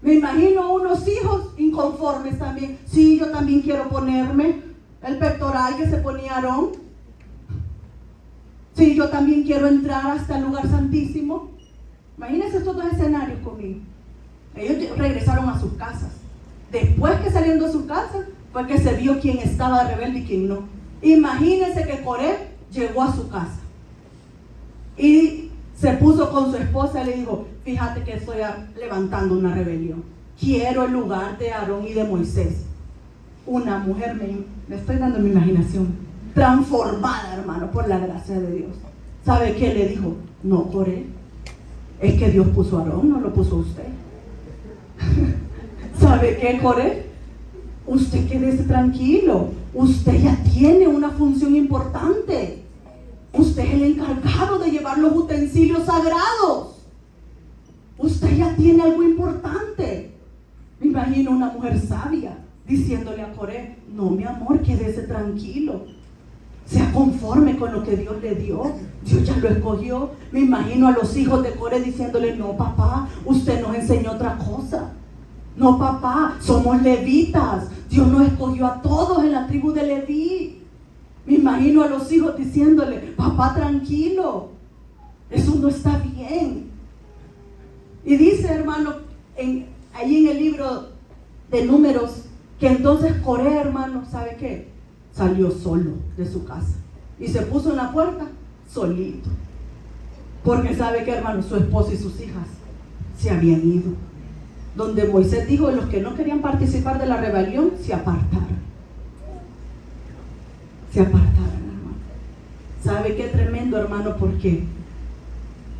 Me imagino a unos hijos inconformes también, sí, yo también quiero ponerme el pectoral que se ponía Aarón, sí, yo también quiero entrar hasta el lugar santísimo. Imagínense estos dos escenarios conmigo. Ellos regresaron a sus casas. Después que salieron de su casa, fue que se vio quién estaba rebelde y quién no. Imagínense que Coré llegó a su casa y se puso con su esposa y le dijo, fíjate que estoy levantando una rebelión. Quiero el lugar de Aarón y de Moisés. Una mujer, me estoy dando mi imaginación, transformada, hermano, por la gracia de Dios. ¿Sabe qué le dijo? No, Coré, es que Dios puso a Aarón, no lo puso usted. ¿Sabe qué, Coré? Usted quédese tranquilo. Usted ya tiene una función importante. Usted es el encargado de llevar los utensilios sagrados. Usted ya tiene algo importante. Me imagino una mujer sabia diciéndole a Coré, no, mi amor, quédese tranquilo. Sea conforme con lo que Dios le dio. Dios ya lo escogió. Me imagino a los hijos de Coré diciéndole, no, papá, usted nos enseñó otra cosa. No, papá, somos levitas. Dios nos escogió a todos en la tribu de Leví. Me imagino a los hijos diciéndole, papá, tranquilo, eso no está bien. Y dice, hermano, ahí en el libro de Números, que entonces Coré, hermano, ¿sabe qué? Salió solo de su casa y se puso en la puerta solito. Porque sabe que, hermano, su esposa y sus hijas se habían ido. Donde Moisés dijo, los que no querían participar de la rebelión, se apartaran. Se apartaran, hermano. ¿Sabe qué tremendo, hermano? ¿Por qué?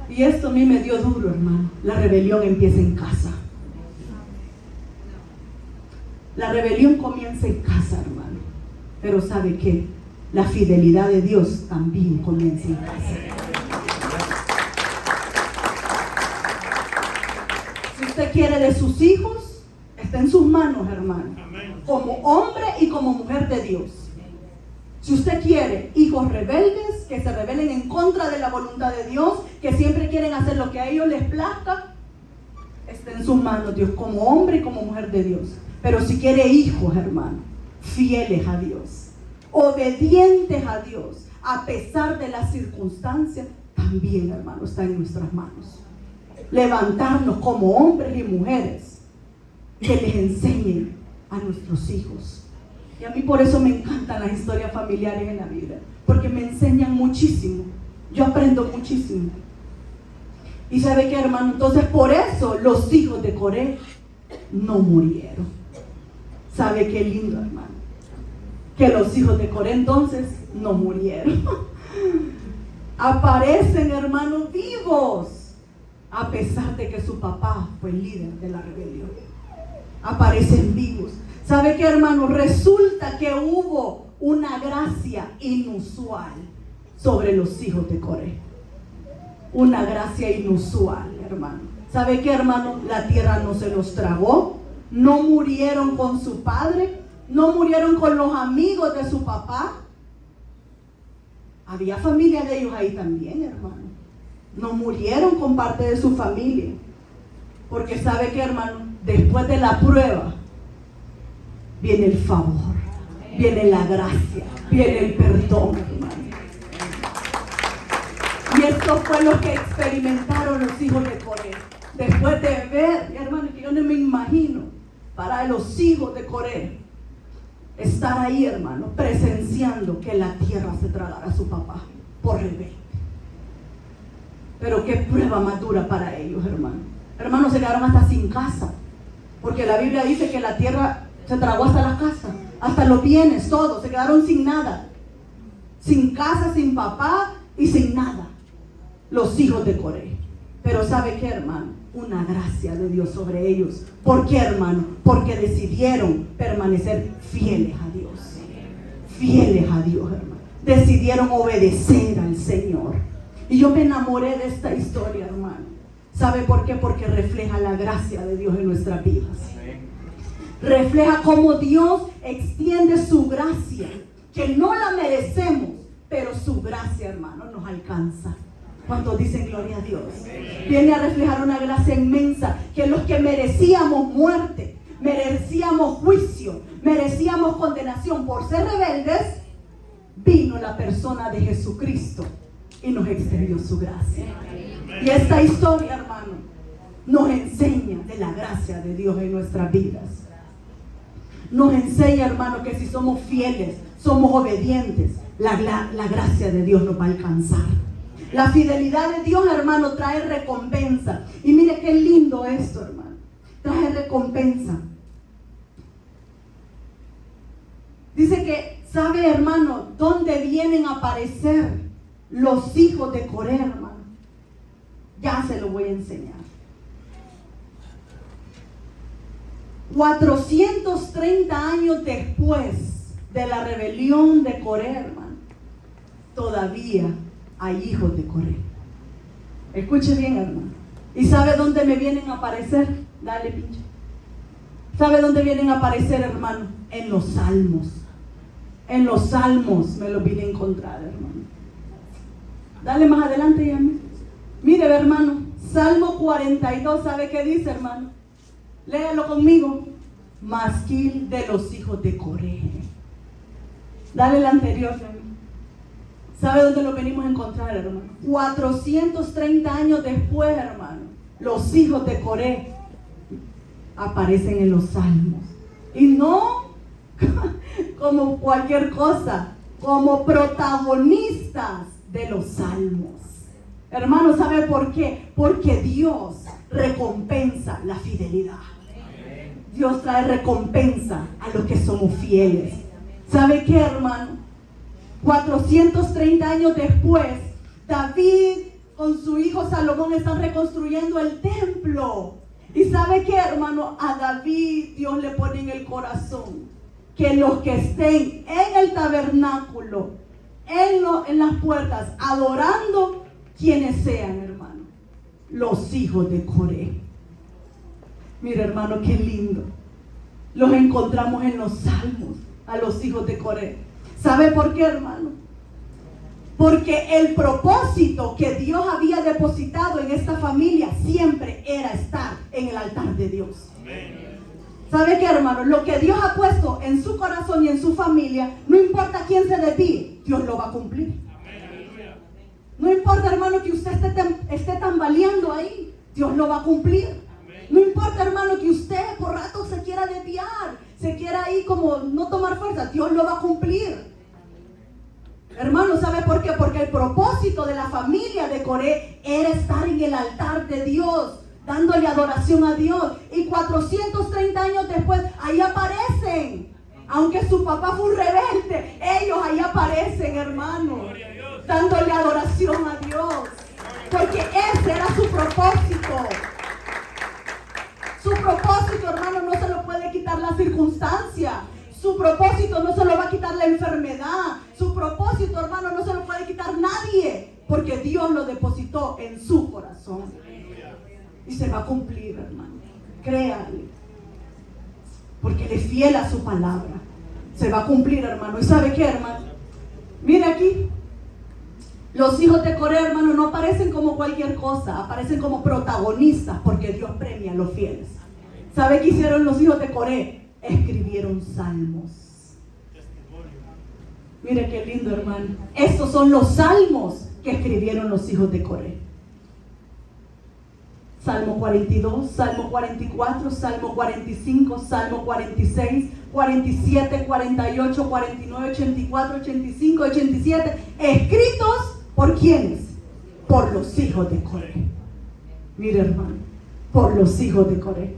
Y esto a mí me dio duro, hermano. La rebelión empieza en casa. La rebelión comienza en casa, hermano. Pero ¿sabe qué? La fidelidad de Dios también comienza en casa. Si usted quiere de sus hijos, está en sus manos, hermano. Como hombre y como mujer de Dios. Si usted quiere hijos rebeldes, que se rebelen en contra de la voluntad de Dios, que siempre quieren hacer lo que a ellos les plazca, está en sus manos Dios, como hombre y como mujer de Dios. Pero si quiere hijos, hermano, fieles a Dios, obedientes a Dios, a pesar de las circunstancias, también, hermano, está en nuestras manos. Levantarnos como hombres y mujeres que les enseñen a nuestros hijos. Y a mí por eso me encantan las historias familiares en la Biblia, porque me enseñan muchísimo. Yo aprendo muchísimo. Y ¿sabe qué, hermano? Entonces por eso los hijos de Coré no murieron. ¿Sabe qué lindo, hermano? Que los hijos de Coré entonces no murieron. Aparecen, hermano, vivos, a pesar de que su papá fue el líder de la rebelión. Aparecen vivos. ¿Sabe qué, hermano? Resulta que hubo una gracia inusual sobre los hijos de Coré. Una gracia inusual, hermano. ¿Sabe qué, hermano? La tierra no se los tragó. No murieron con su padre. No murieron con los amigos de su papá. Había familia de ellos ahí también, hermano. No murieron con parte de su familia. Porque ¿sabe qué, hermano? Después de la prueba viene el favor, viene la gracia, viene el perdón, hermano. Y esto fue lo que experimentaron los hijos de Coré. Después de ver, hermano, que yo no me imagino para los hijos de Coré estar ahí, hermano, presenciando que la tierra se tragara a su papá por rebelde. Pero qué prueba más dura para ellos, hermano. Hermanos, se quedaron hasta sin casa, porque la Biblia dice que la tierra se tragó hasta las casas, hasta los bienes, todo. Se quedaron sin nada, sin casa, sin papá y sin nada, los hijos de Coré. Pero ¿sabe qué, hermano? Una gracia de Dios sobre ellos. ¿Por qué, hermano? Porque decidieron permanecer fieles a Dios. Fieles a Dios, hermano. Decidieron obedecer al Señor. Y yo me enamoré de esta historia, hermano. ¿Sabe por qué? Porque refleja la gracia de Dios en nuestras vidas. Refleja cómo Dios extiende su gracia, que no la merecemos, pero su gracia, hermano, nos alcanza. Cuando dicen gloria a Dios, viene a reflejar una gracia inmensa, que los que merecíamos muerte, merecíamos juicio, merecíamos condenación por ser rebeldes, vino la persona de Jesucristo y nos extendió su gracia. Y esta historia, hermano, nos enseña de la gracia de Dios en nuestras vidas. Nos enseña, hermano, que si somos fieles, somos obedientes, la gracia de Dios nos va a alcanzar. La fidelidad de Dios, hermano, trae recompensa. Y mire qué lindo esto, hermano. Trae recompensa. Dice que, ¿sabe, hermano, dónde vienen a aparecer los hijos de Coré, hermano? Ya se lo voy a enseñar. 430 años después de la rebelión de Coré, hermano, todavía hay hijos de Coré. Escuche bien, hermano. ¿Y sabe dónde me vienen a aparecer? Dale, pinche. ¿Sabe dónde vienen a aparecer, hermano? En los salmos. En los salmos me los vine a encontrar, hermano. Dale más adelante, ya. Mire, hermano, Salmo 42, ¿sabe qué dice, hermano? Léalo conmigo. Masquil de los hijos de Coré. Dale el anterior, hermano. ¿Sabe dónde lo venimos a encontrar, hermano? 430 años después, hermano, los hijos de Coré aparecen en los salmos. Y no como cualquier cosa, como protagonistas de los salmos. Hermano, ¿sabe por qué? Porque Dios recompensa la fidelidad. Dios trae recompensa a los que somos fieles. ¿Sabe qué, hermano? 430 años después, David con su hijo Salomón están reconstruyendo el templo. ¿Y sabe qué, hermano? A David Dios le pone en el corazón que los que estén en el tabernáculo, en las puertas, adorando, quienes sean, hermano, los hijos de Coré. Mira, hermano, qué lindo. Los encontramos en los salmos, a los hijos de Coré. ¿Sabe por qué, hermano? Porque el propósito que Dios había depositado en esta familia siempre era estar en el altar de Dios. ¿Sabe qué, hermano? Lo que Dios ha puesto en su corazón y en su familia, no importa quién se desvíe, Dios lo va a cumplir. No importa, hermano, que usted esté tambaleando ahí, Dios lo va a cumplir. No importa, hermano, que usted por rato se quiera desviar, se quiera ahí como no tomar fuerza, Dios lo va a cumplir. Hermano, ¿sabe por qué? Porque el propósito de la familia de Coré era estar en el altar de Dios, dándole adoración a Dios. Y 430 años después, ahí aparecen. Aunque su papá fue un rebelde, ellos ahí aparecen, hermano, dándole adoración a Dios. Porque ese era su propósito. Su propósito, hermano, no se lo puede quitar la circunstancia. Su propósito no se lo va a quitar la enfermedad. Su propósito, hermano, no se lo puede quitar nadie. Porque Dios lo depositó en su corazón. Y se va a cumplir, hermano. Créale. Porque Él es fiel a su palabra. Se va a cumplir, hermano. ¿Y sabe qué, hermano? Mire aquí. Los hijos de Coré, hermano, no aparecen como cualquier cosa. Aparecen como protagonistas porque Dios premia a los fieles. ¿Sabe qué hicieron los hijos de Coré? Escribieron salmos. Mire qué lindo, hermano. Estos son los salmos que escribieron los hijos de Coré. Salmo 42, Salmo 44, Salmo 45, Salmo 46, 47, 48, 49, 84, 85, 87, escritos ¿por quiénes? Por los hijos de Coré. Mire, hermano, por los hijos de Coré.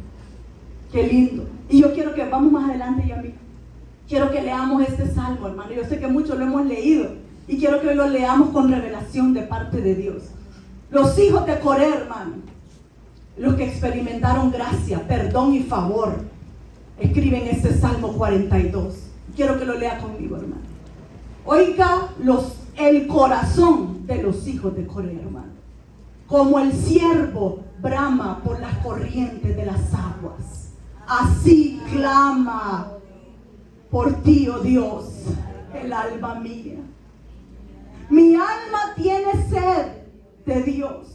Qué lindo. Y yo quiero que vamos más adelante, y a mí quiero que leamos este salmo, hermano. Yo sé que muchos lo hemos leído y quiero que hoy lo leamos con revelación de parte de Dios. Los hijos de Coré, hermano, los que experimentaron gracia, perdón y favor, escriben este Salmo 42. Quiero que lo lea conmigo, hermano. Oiga el corazón de los hijos de Coré, hermano. Como el ciervo brama por las corrientes de las aguas, así clama por ti, oh Dios, el alma mía. Mi alma tiene sed de Dios,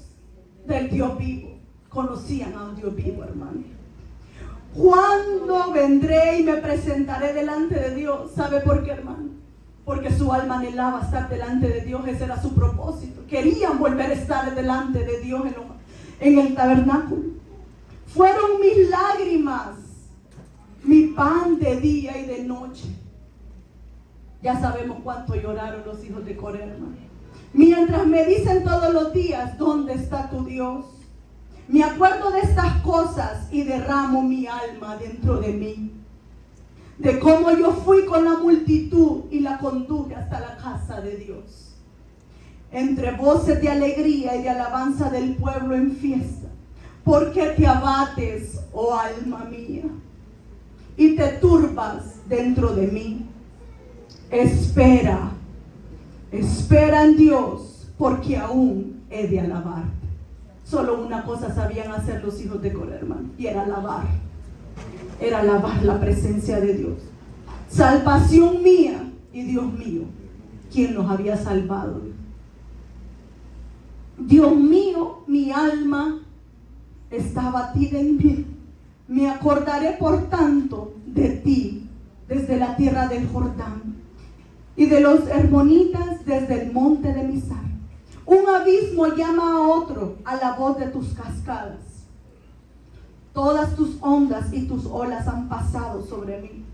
del Dios vivo. Conocían a un Dios vivo, hermano. ¿Cuándo vendré y me presentaré delante de Dios? ¿Sabe por qué, hermano? Porque su alma anhelaba estar delante de Dios. Ese era su propósito. Querían volver a estar delante de Dios en el tabernáculo. Fueron mis lágrimas, mi pan de día y de noche. Ya sabemos cuánto lloraron los hijos de Coré, hermano. Mientras me dicen todos los días, ¿dónde está tu Dios? Me acuerdo de estas cosas y derramo mi alma dentro de mí. De cómo yo fui con la multitud y la conduje hasta la casa de Dios. Entre voces de alegría y de alabanza del pueblo en fiesta. ¿Por qué te abates, oh alma mía? Y te turbas dentro de mí. Espera en Dios, porque aún he de alabarte. Solo una cosa sabían hacer los hijos de Coré, hermano, y era alabar. Era alabar la presencia de Dios. Salvación mía y Dios mío, quien nos había salvado. Dios mío, mi alma está abatida en mí. Me acordaré por tanto de ti desde la tierra del Jordán y de los hermonitas desde el monte de Misar. Un abismo llama a otro a la voz de tus cascadas. Todas tus ondas y tus olas han pasado sobre mí,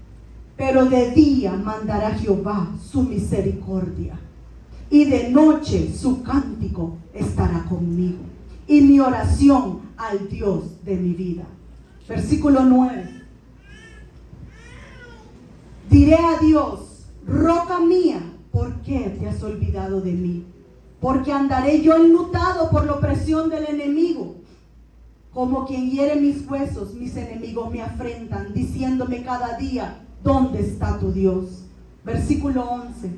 pero de día mandará Jehová su misericordia, y de noche su cántico estará conmigo, y mi oración al Dios de mi vida. Versículo 9. Diré a Dios, roca mía, ¿por qué te has olvidado de mí? Porque andaré yo enlutado por la opresión del enemigo. Como quien hiere mis huesos, mis enemigos me afrentan, diciéndome cada día, ¿dónde está tu Dios? Versículo 11.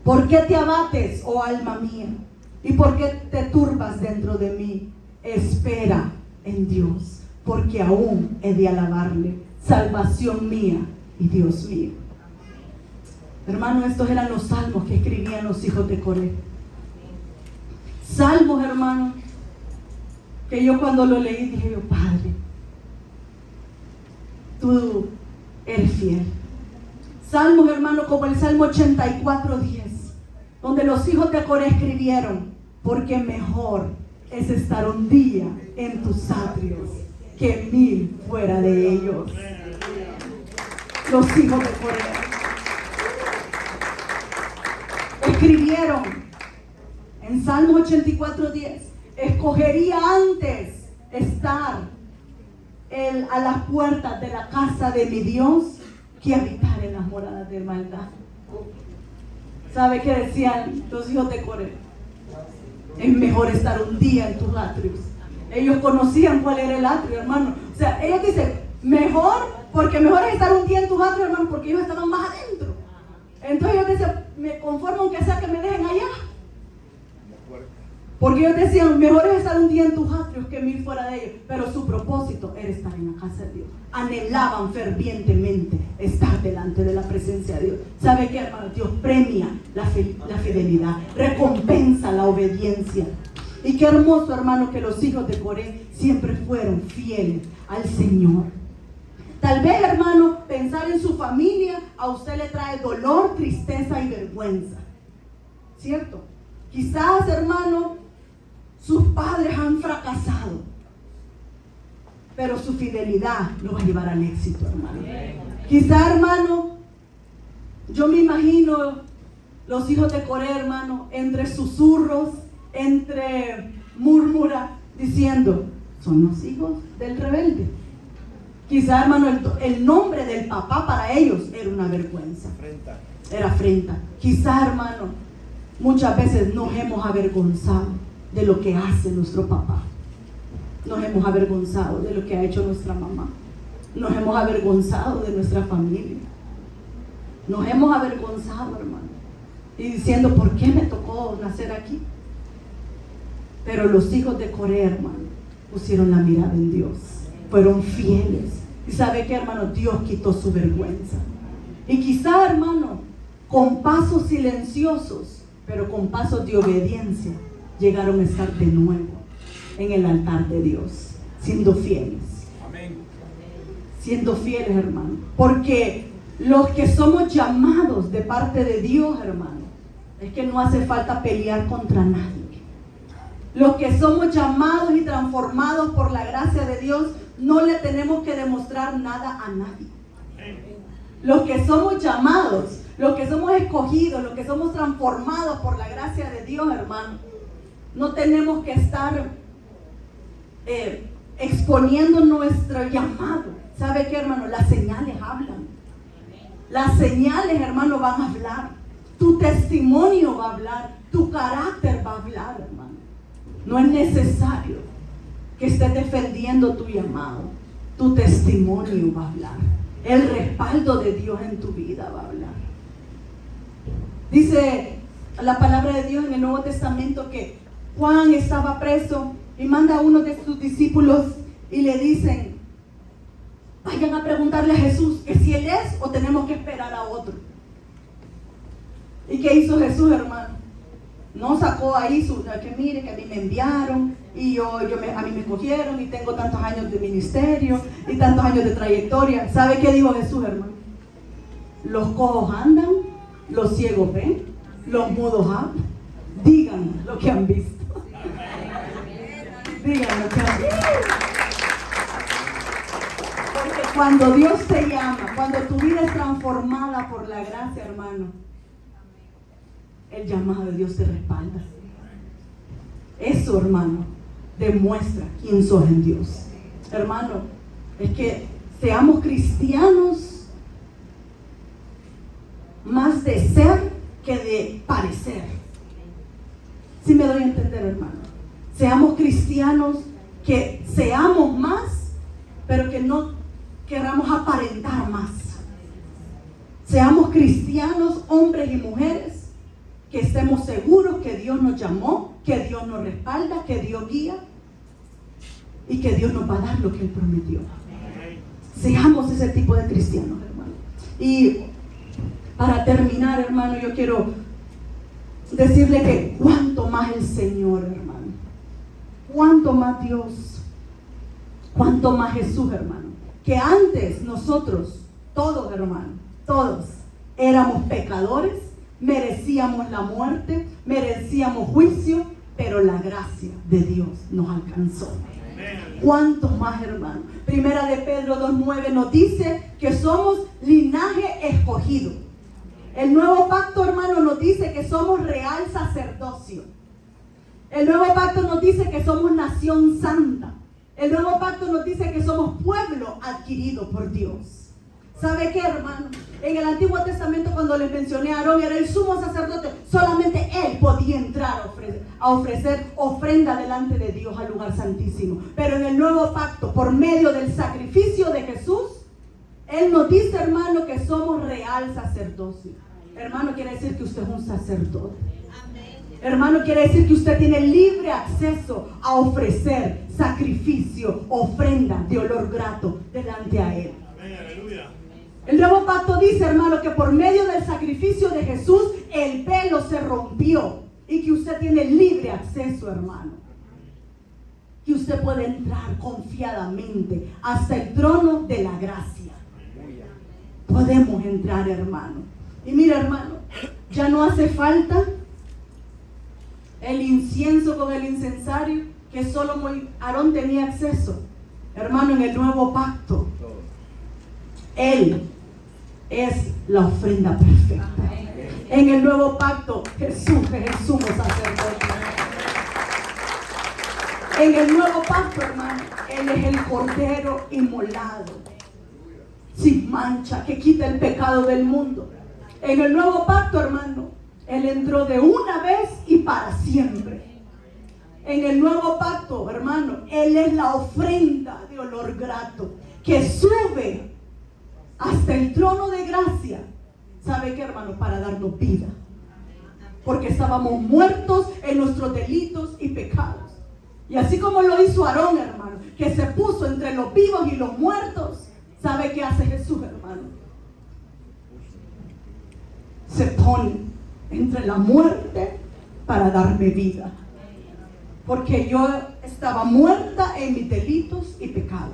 ¿Por qué te abates, oh alma mía? ¿Y por qué te turbas dentro de mí? Espera en Dios, porque aún he de alabarle, salvación mía y Dios mío. Hermanos, estos eran los salmos que escribían los hijos de Coré. Salmos, hermanos, que yo cuando lo leí dije yo, Padre, tú eres fiel. Salmos, hermanos, como el Salmo 84:10, donde los hijos de Coré escribieron, porque mejor es estar un día en tus atrios que 1000 fuera de ellos. Los hijos de Coré escribieron en Salmo 84:10, escogería antes estar a las puertas de la casa de mi Dios que habitar en las moradas de maldad. ¿Sabe qué decían los hijos de Coré? Es mejor estar un día en tus atrios. Ellos conocían cuál era el atrio, hermano. O sea, ellos dicen, mejor, porque mejor es estar un día en tus atrios, hermano, porque ellos estaban más adentro. Entonces ellos decían, me conformo aunque sea que me dejen allá. Porque ellos decían, mejor es estar un día en tus atrios que 1000 fuera de ellos. Pero su propósito era estar en la casa de Dios. Anhelaban fervientemente estar delante de la presencia de Dios. ¿Sabe qué, hermano? Dios premia la fidelidad, recompensa la obediencia. Y qué hermoso, hermano, que los hijos de Coré siempre fueron fieles al Señor. Tal vez, hermano, pensar en su familia a usted le trae dolor, tristeza y vergüenza. ¿Cierto? Quizás, hermano, sus padres han fracasado pero su fidelidad lo va a llevar al éxito, hermano. Quizá, hermano, yo me imagino los hijos de Coré, hermano, entre susurros, entre murmura, diciendo, son los hijos del rebelde. Quizá, hermano, el nombre del papá para ellos era una vergüenza. Era afrenta. Quizá, hermano, muchas veces nos hemos avergonzado de lo que hace nuestro papá. Nos hemos avergonzado de lo que ha hecho nuestra mamá. Nos hemos avergonzado de nuestra familia. Nos hemos avergonzado, hermano. Y diciendo, ¿por qué me tocó nacer aquí? Pero los hijos de Coré, hermano, pusieron la mirada en Dios. Fueron fieles. Y ¿sabe qué, hermano? Dios quitó su vergüenza. Y quizá, hermano, con pasos silenciosos, pero con pasos de obediencia, llegaron a estar de nuevo en el altar de Dios, siendo fieles. Amén. Siendo fieles, hermano. Porque los que somos llamados de parte de Dios, hermano, es que no hace falta pelear contra nadie. Los que somos llamados y transformados por la gracia de Dios, no le tenemos que demostrar nada a nadie. Los que somos llamados, los que somos escogidos, los que somos transformados por la gracia de Dios, hermano, no tenemos que estar exponiendo nuestro llamado. ¿Sabe qué, hermano? Las señales hablan. Las señales, hermano, van a hablar. Tu testimonio va a hablar. Tu carácter va a hablar, hermano. No es necesario que estés defendiendo tu llamado. Tu testimonio va a hablar. El respaldo de Dios en tu vida va a hablar. Dice la palabra de Dios en el Nuevo Testamento que Juan estaba preso y manda a uno de sus discípulos y le dicen, vayan a preguntarle a Jesús que si Él es o tenemos que esperar a otro. ¿Y qué hizo Jesús, hermano? No sacó ahí que mire que a mí me enviaron y a mí me escogieron y tengo tantos años de ministerio y tantos años de trayectoria. ¿Sabe qué dijo Jesús, hermano? Los cojos andan, los ciegos ven, los mudos hablan. Digan lo que han visto. Digan lo que han visto. Porque cuando Dios te llama, cuando tu vida es transformada por la gracia, hermano, el llamado de Dios te respalda. Eso, hermano, demuestra quién sos en Dios. Hermano, es que seamos cristianos más de ser que de parecer. ¿Sí me doy a entender, hermano? Seamos cristianos que seamos más, pero que no queramos aparentar más. Seamos cristianos, hombres y mujeres, que estemos seguros que Dios nos llamó, que Dios nos respalda, que Dios guía y que Dios nos va a dar lo que Él prometió. Seamos ese tipo de cristianos, hermano. Y para terminar, hermano, yo quiero decirle que cuánto más el Señor, hermano, cuánto más Dios, cuánto más Jesús, hermano, que antes nosotros, todos, hermano, todos éramos pecadores, merecíamos la muerte, merecíamos juicio, pero la gracia de Dios nos alcanzó. ¿Cuántos más, hermano? Primera de Pedro 2:9 nos dice que somos linaje escogido. El nuevo pacto, hermano, nos dice que somos real sacerdocio. El nuevo pacto nos dice que somos nación santa. El nuevo pacto nos dice que somos pueblo adquirido por Dios. ¿Sabe qué, hermano? En el Antiguo Testamento, cuando les mencioné a Aarón, era el sumo sacerdote, solamente él podía entrar a ofrecer ofrenda delante de Dios al lugar santísimo. Pero en el nuevo pacto, por medio del sacrificio de Jesús, Él nos dice, hermano, que somos real sacerdocio. Hermano, quiere decir que usted es un sacerdote. Hermano, quiere decir que usted tiene libre acceso a ofrecer sacrificio, ofrenda de olor grato delante a Él. El nuevo pacto dice, hermano, que por medio del sacrificio de Jesús el velo se rompió y que usted tiene libre acceso, hermano. Que usted puede entrar confiadamente hasta el trono de la gracia. Podemos entrar, hermano. Y mira, hermano, ya no hace falta el incienso con el incensario que solo Aarón tenía acceso. Hermano, en el nuevo pacto, Él es la ofrenda perfecta. En el nuevo pacto, Jesús es el sumo sacerdote. En el nuevo pacto, hermano, Él es el cordero inmolado, sin mancha, que quita el pecado del mundo. En el nuevo pacto, hermano, Él entró de una vez y para siempre. En el nuevo pacto, hermano, Él es la ofrenda de olor grato que sube hasta el trono de gracia. ¿Sabe qué, hermano? Para darnos vida. Porque estábamos muertos en nuestros delitos y pecados. Y así como lo hizo Aarón, hermano, que se puso entre los vivos y los muertos, ¿sabe qué hace Jesús, hermano? Se pone entre la muerte para darme vida. Porque yo estaba muerta en mis delitos y pecados.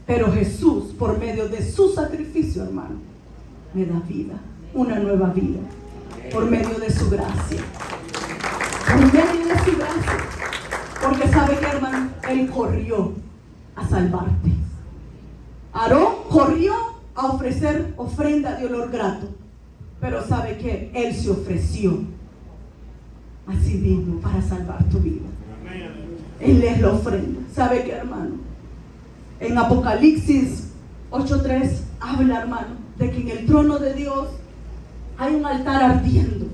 Pero Jesús, por medio de su sacrificio, hermano, me da vida, una nueva vida, por medio de su gracia. Por medio de su gracia. Porque sabe que, hermano, Él corrió a salvarte. Aarón corrió a ofrecer ofrenda de olor grato. Pero sabe que Él se ofreció a sí mismo para salvar tu vida. Él es la ofrenda. ¿Sabe qué, hermano? En Apocalipsis 8:3 habla, hermano, de que en el trono de Dios hay un altar ardiendo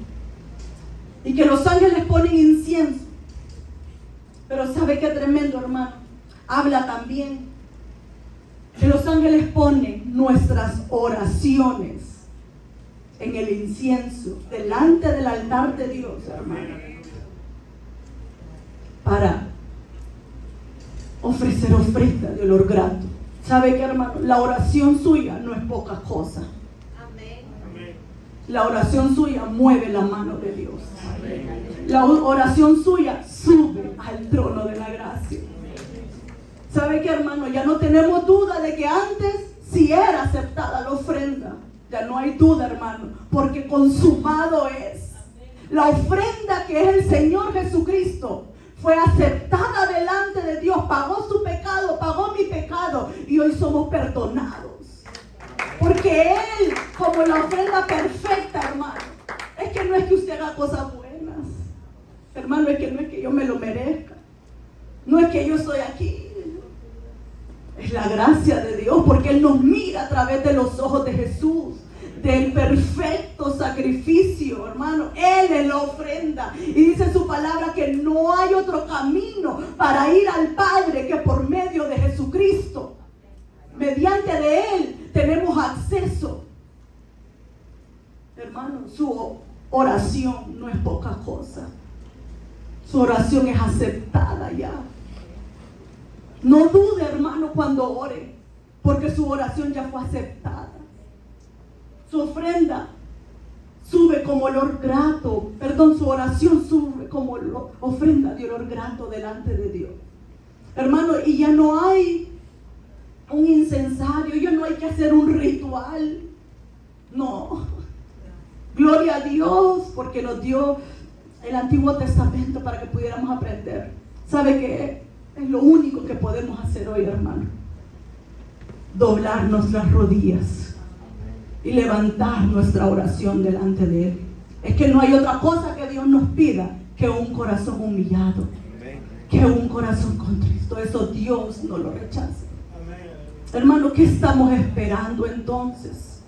y que los ángeles ponen incienso. Pero ¿sabe qué tremendo, hermano? Habla también que los ángeles ponen nuestras oraciones en el incienso delante del altar de Dios, hermano, para ofrecer ofrenda de olor grato. ¿Sabe qué, hermano? La oración suya no es poca cosa. La oración suya mueve la mano de Dios. La oración suya sube al trono de la gracia. ¿Sabe qué, hermano? Ya no tenemos duda de que antes sí era aceptada la ofrenda. Ya no hay duda, hermano, porque consumado es. La ofrenda que es el Señor Jesucristo fue aceptada delante de Dios, pagó su pecado, pagó mi pecado, y hoy somos perdonados. Porque Él, como la ofrenda perfecta, hermano, es que no es que usted haga cosas buenas, hermano, es que no es que yo me lo merezca, no es que yo estoy aquí, es la gracia de Dios, porque Él nos mira a través de los ojos de Jesús, del perfecto sacrificio, hermano. Él es la ofrenda. Y dice su palabra que no hay otro camino para ir al Padre que por medio de Jesucristo. Mediante de Él tenemos acceso. Hermano, su oración no es poca cosa. Su oración es aceptada ya. No dude, hermano, cuando ore, porque su oración ya fue aceptada. Su ofrenda sube como olor grato, su oración sube como ofrenda de olor grato delante de Dios. Hermano, y ya no hay un incensario, ya no hay que hacer un ritual. No. Gloria a Dios, porque nos dio el Antiguo Testamento para que pudiéramos aprender. ¿Sabe qué? Es lo único que podemos hacer hoy, hermano. Doblarnos las rodillas y levantar nuestra oración delante de Él. Es que no hay otra cosa que Dios nos pida que un corazón humillado, que un corazón contrito. Eso Dios no lo rechaza. Hermano, ¿qué estamos esperando entonces?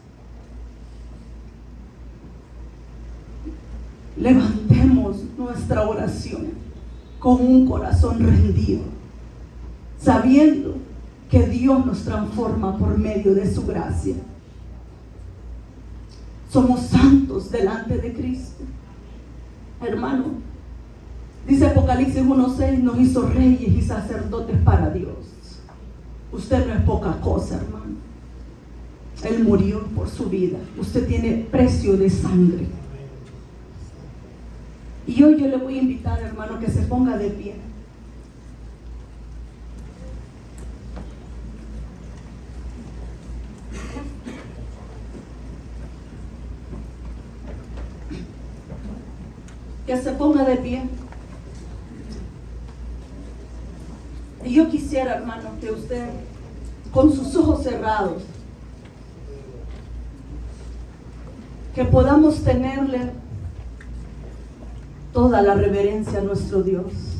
Levantemos nuestra oración con un corazón rendido, sabiendo que Dios nos transforma por medio de su gracia. Somos santos delante de Cristo. Hermano, dice Apocalipsis 1:6, nos hizo reyes y sacerdotes para Dios. Usted no es poca cosa, hermano. Él murió por su vida. Usted tiene precio de sangre. Y hoy yo le voy a invitar, hermano, que se ponga de pie. Que se ponga de pie. Y yo quisiera, hermano, que usted, con sus ojos cerrados, que podamos tenerle toda la reverencia a nuestro Dios.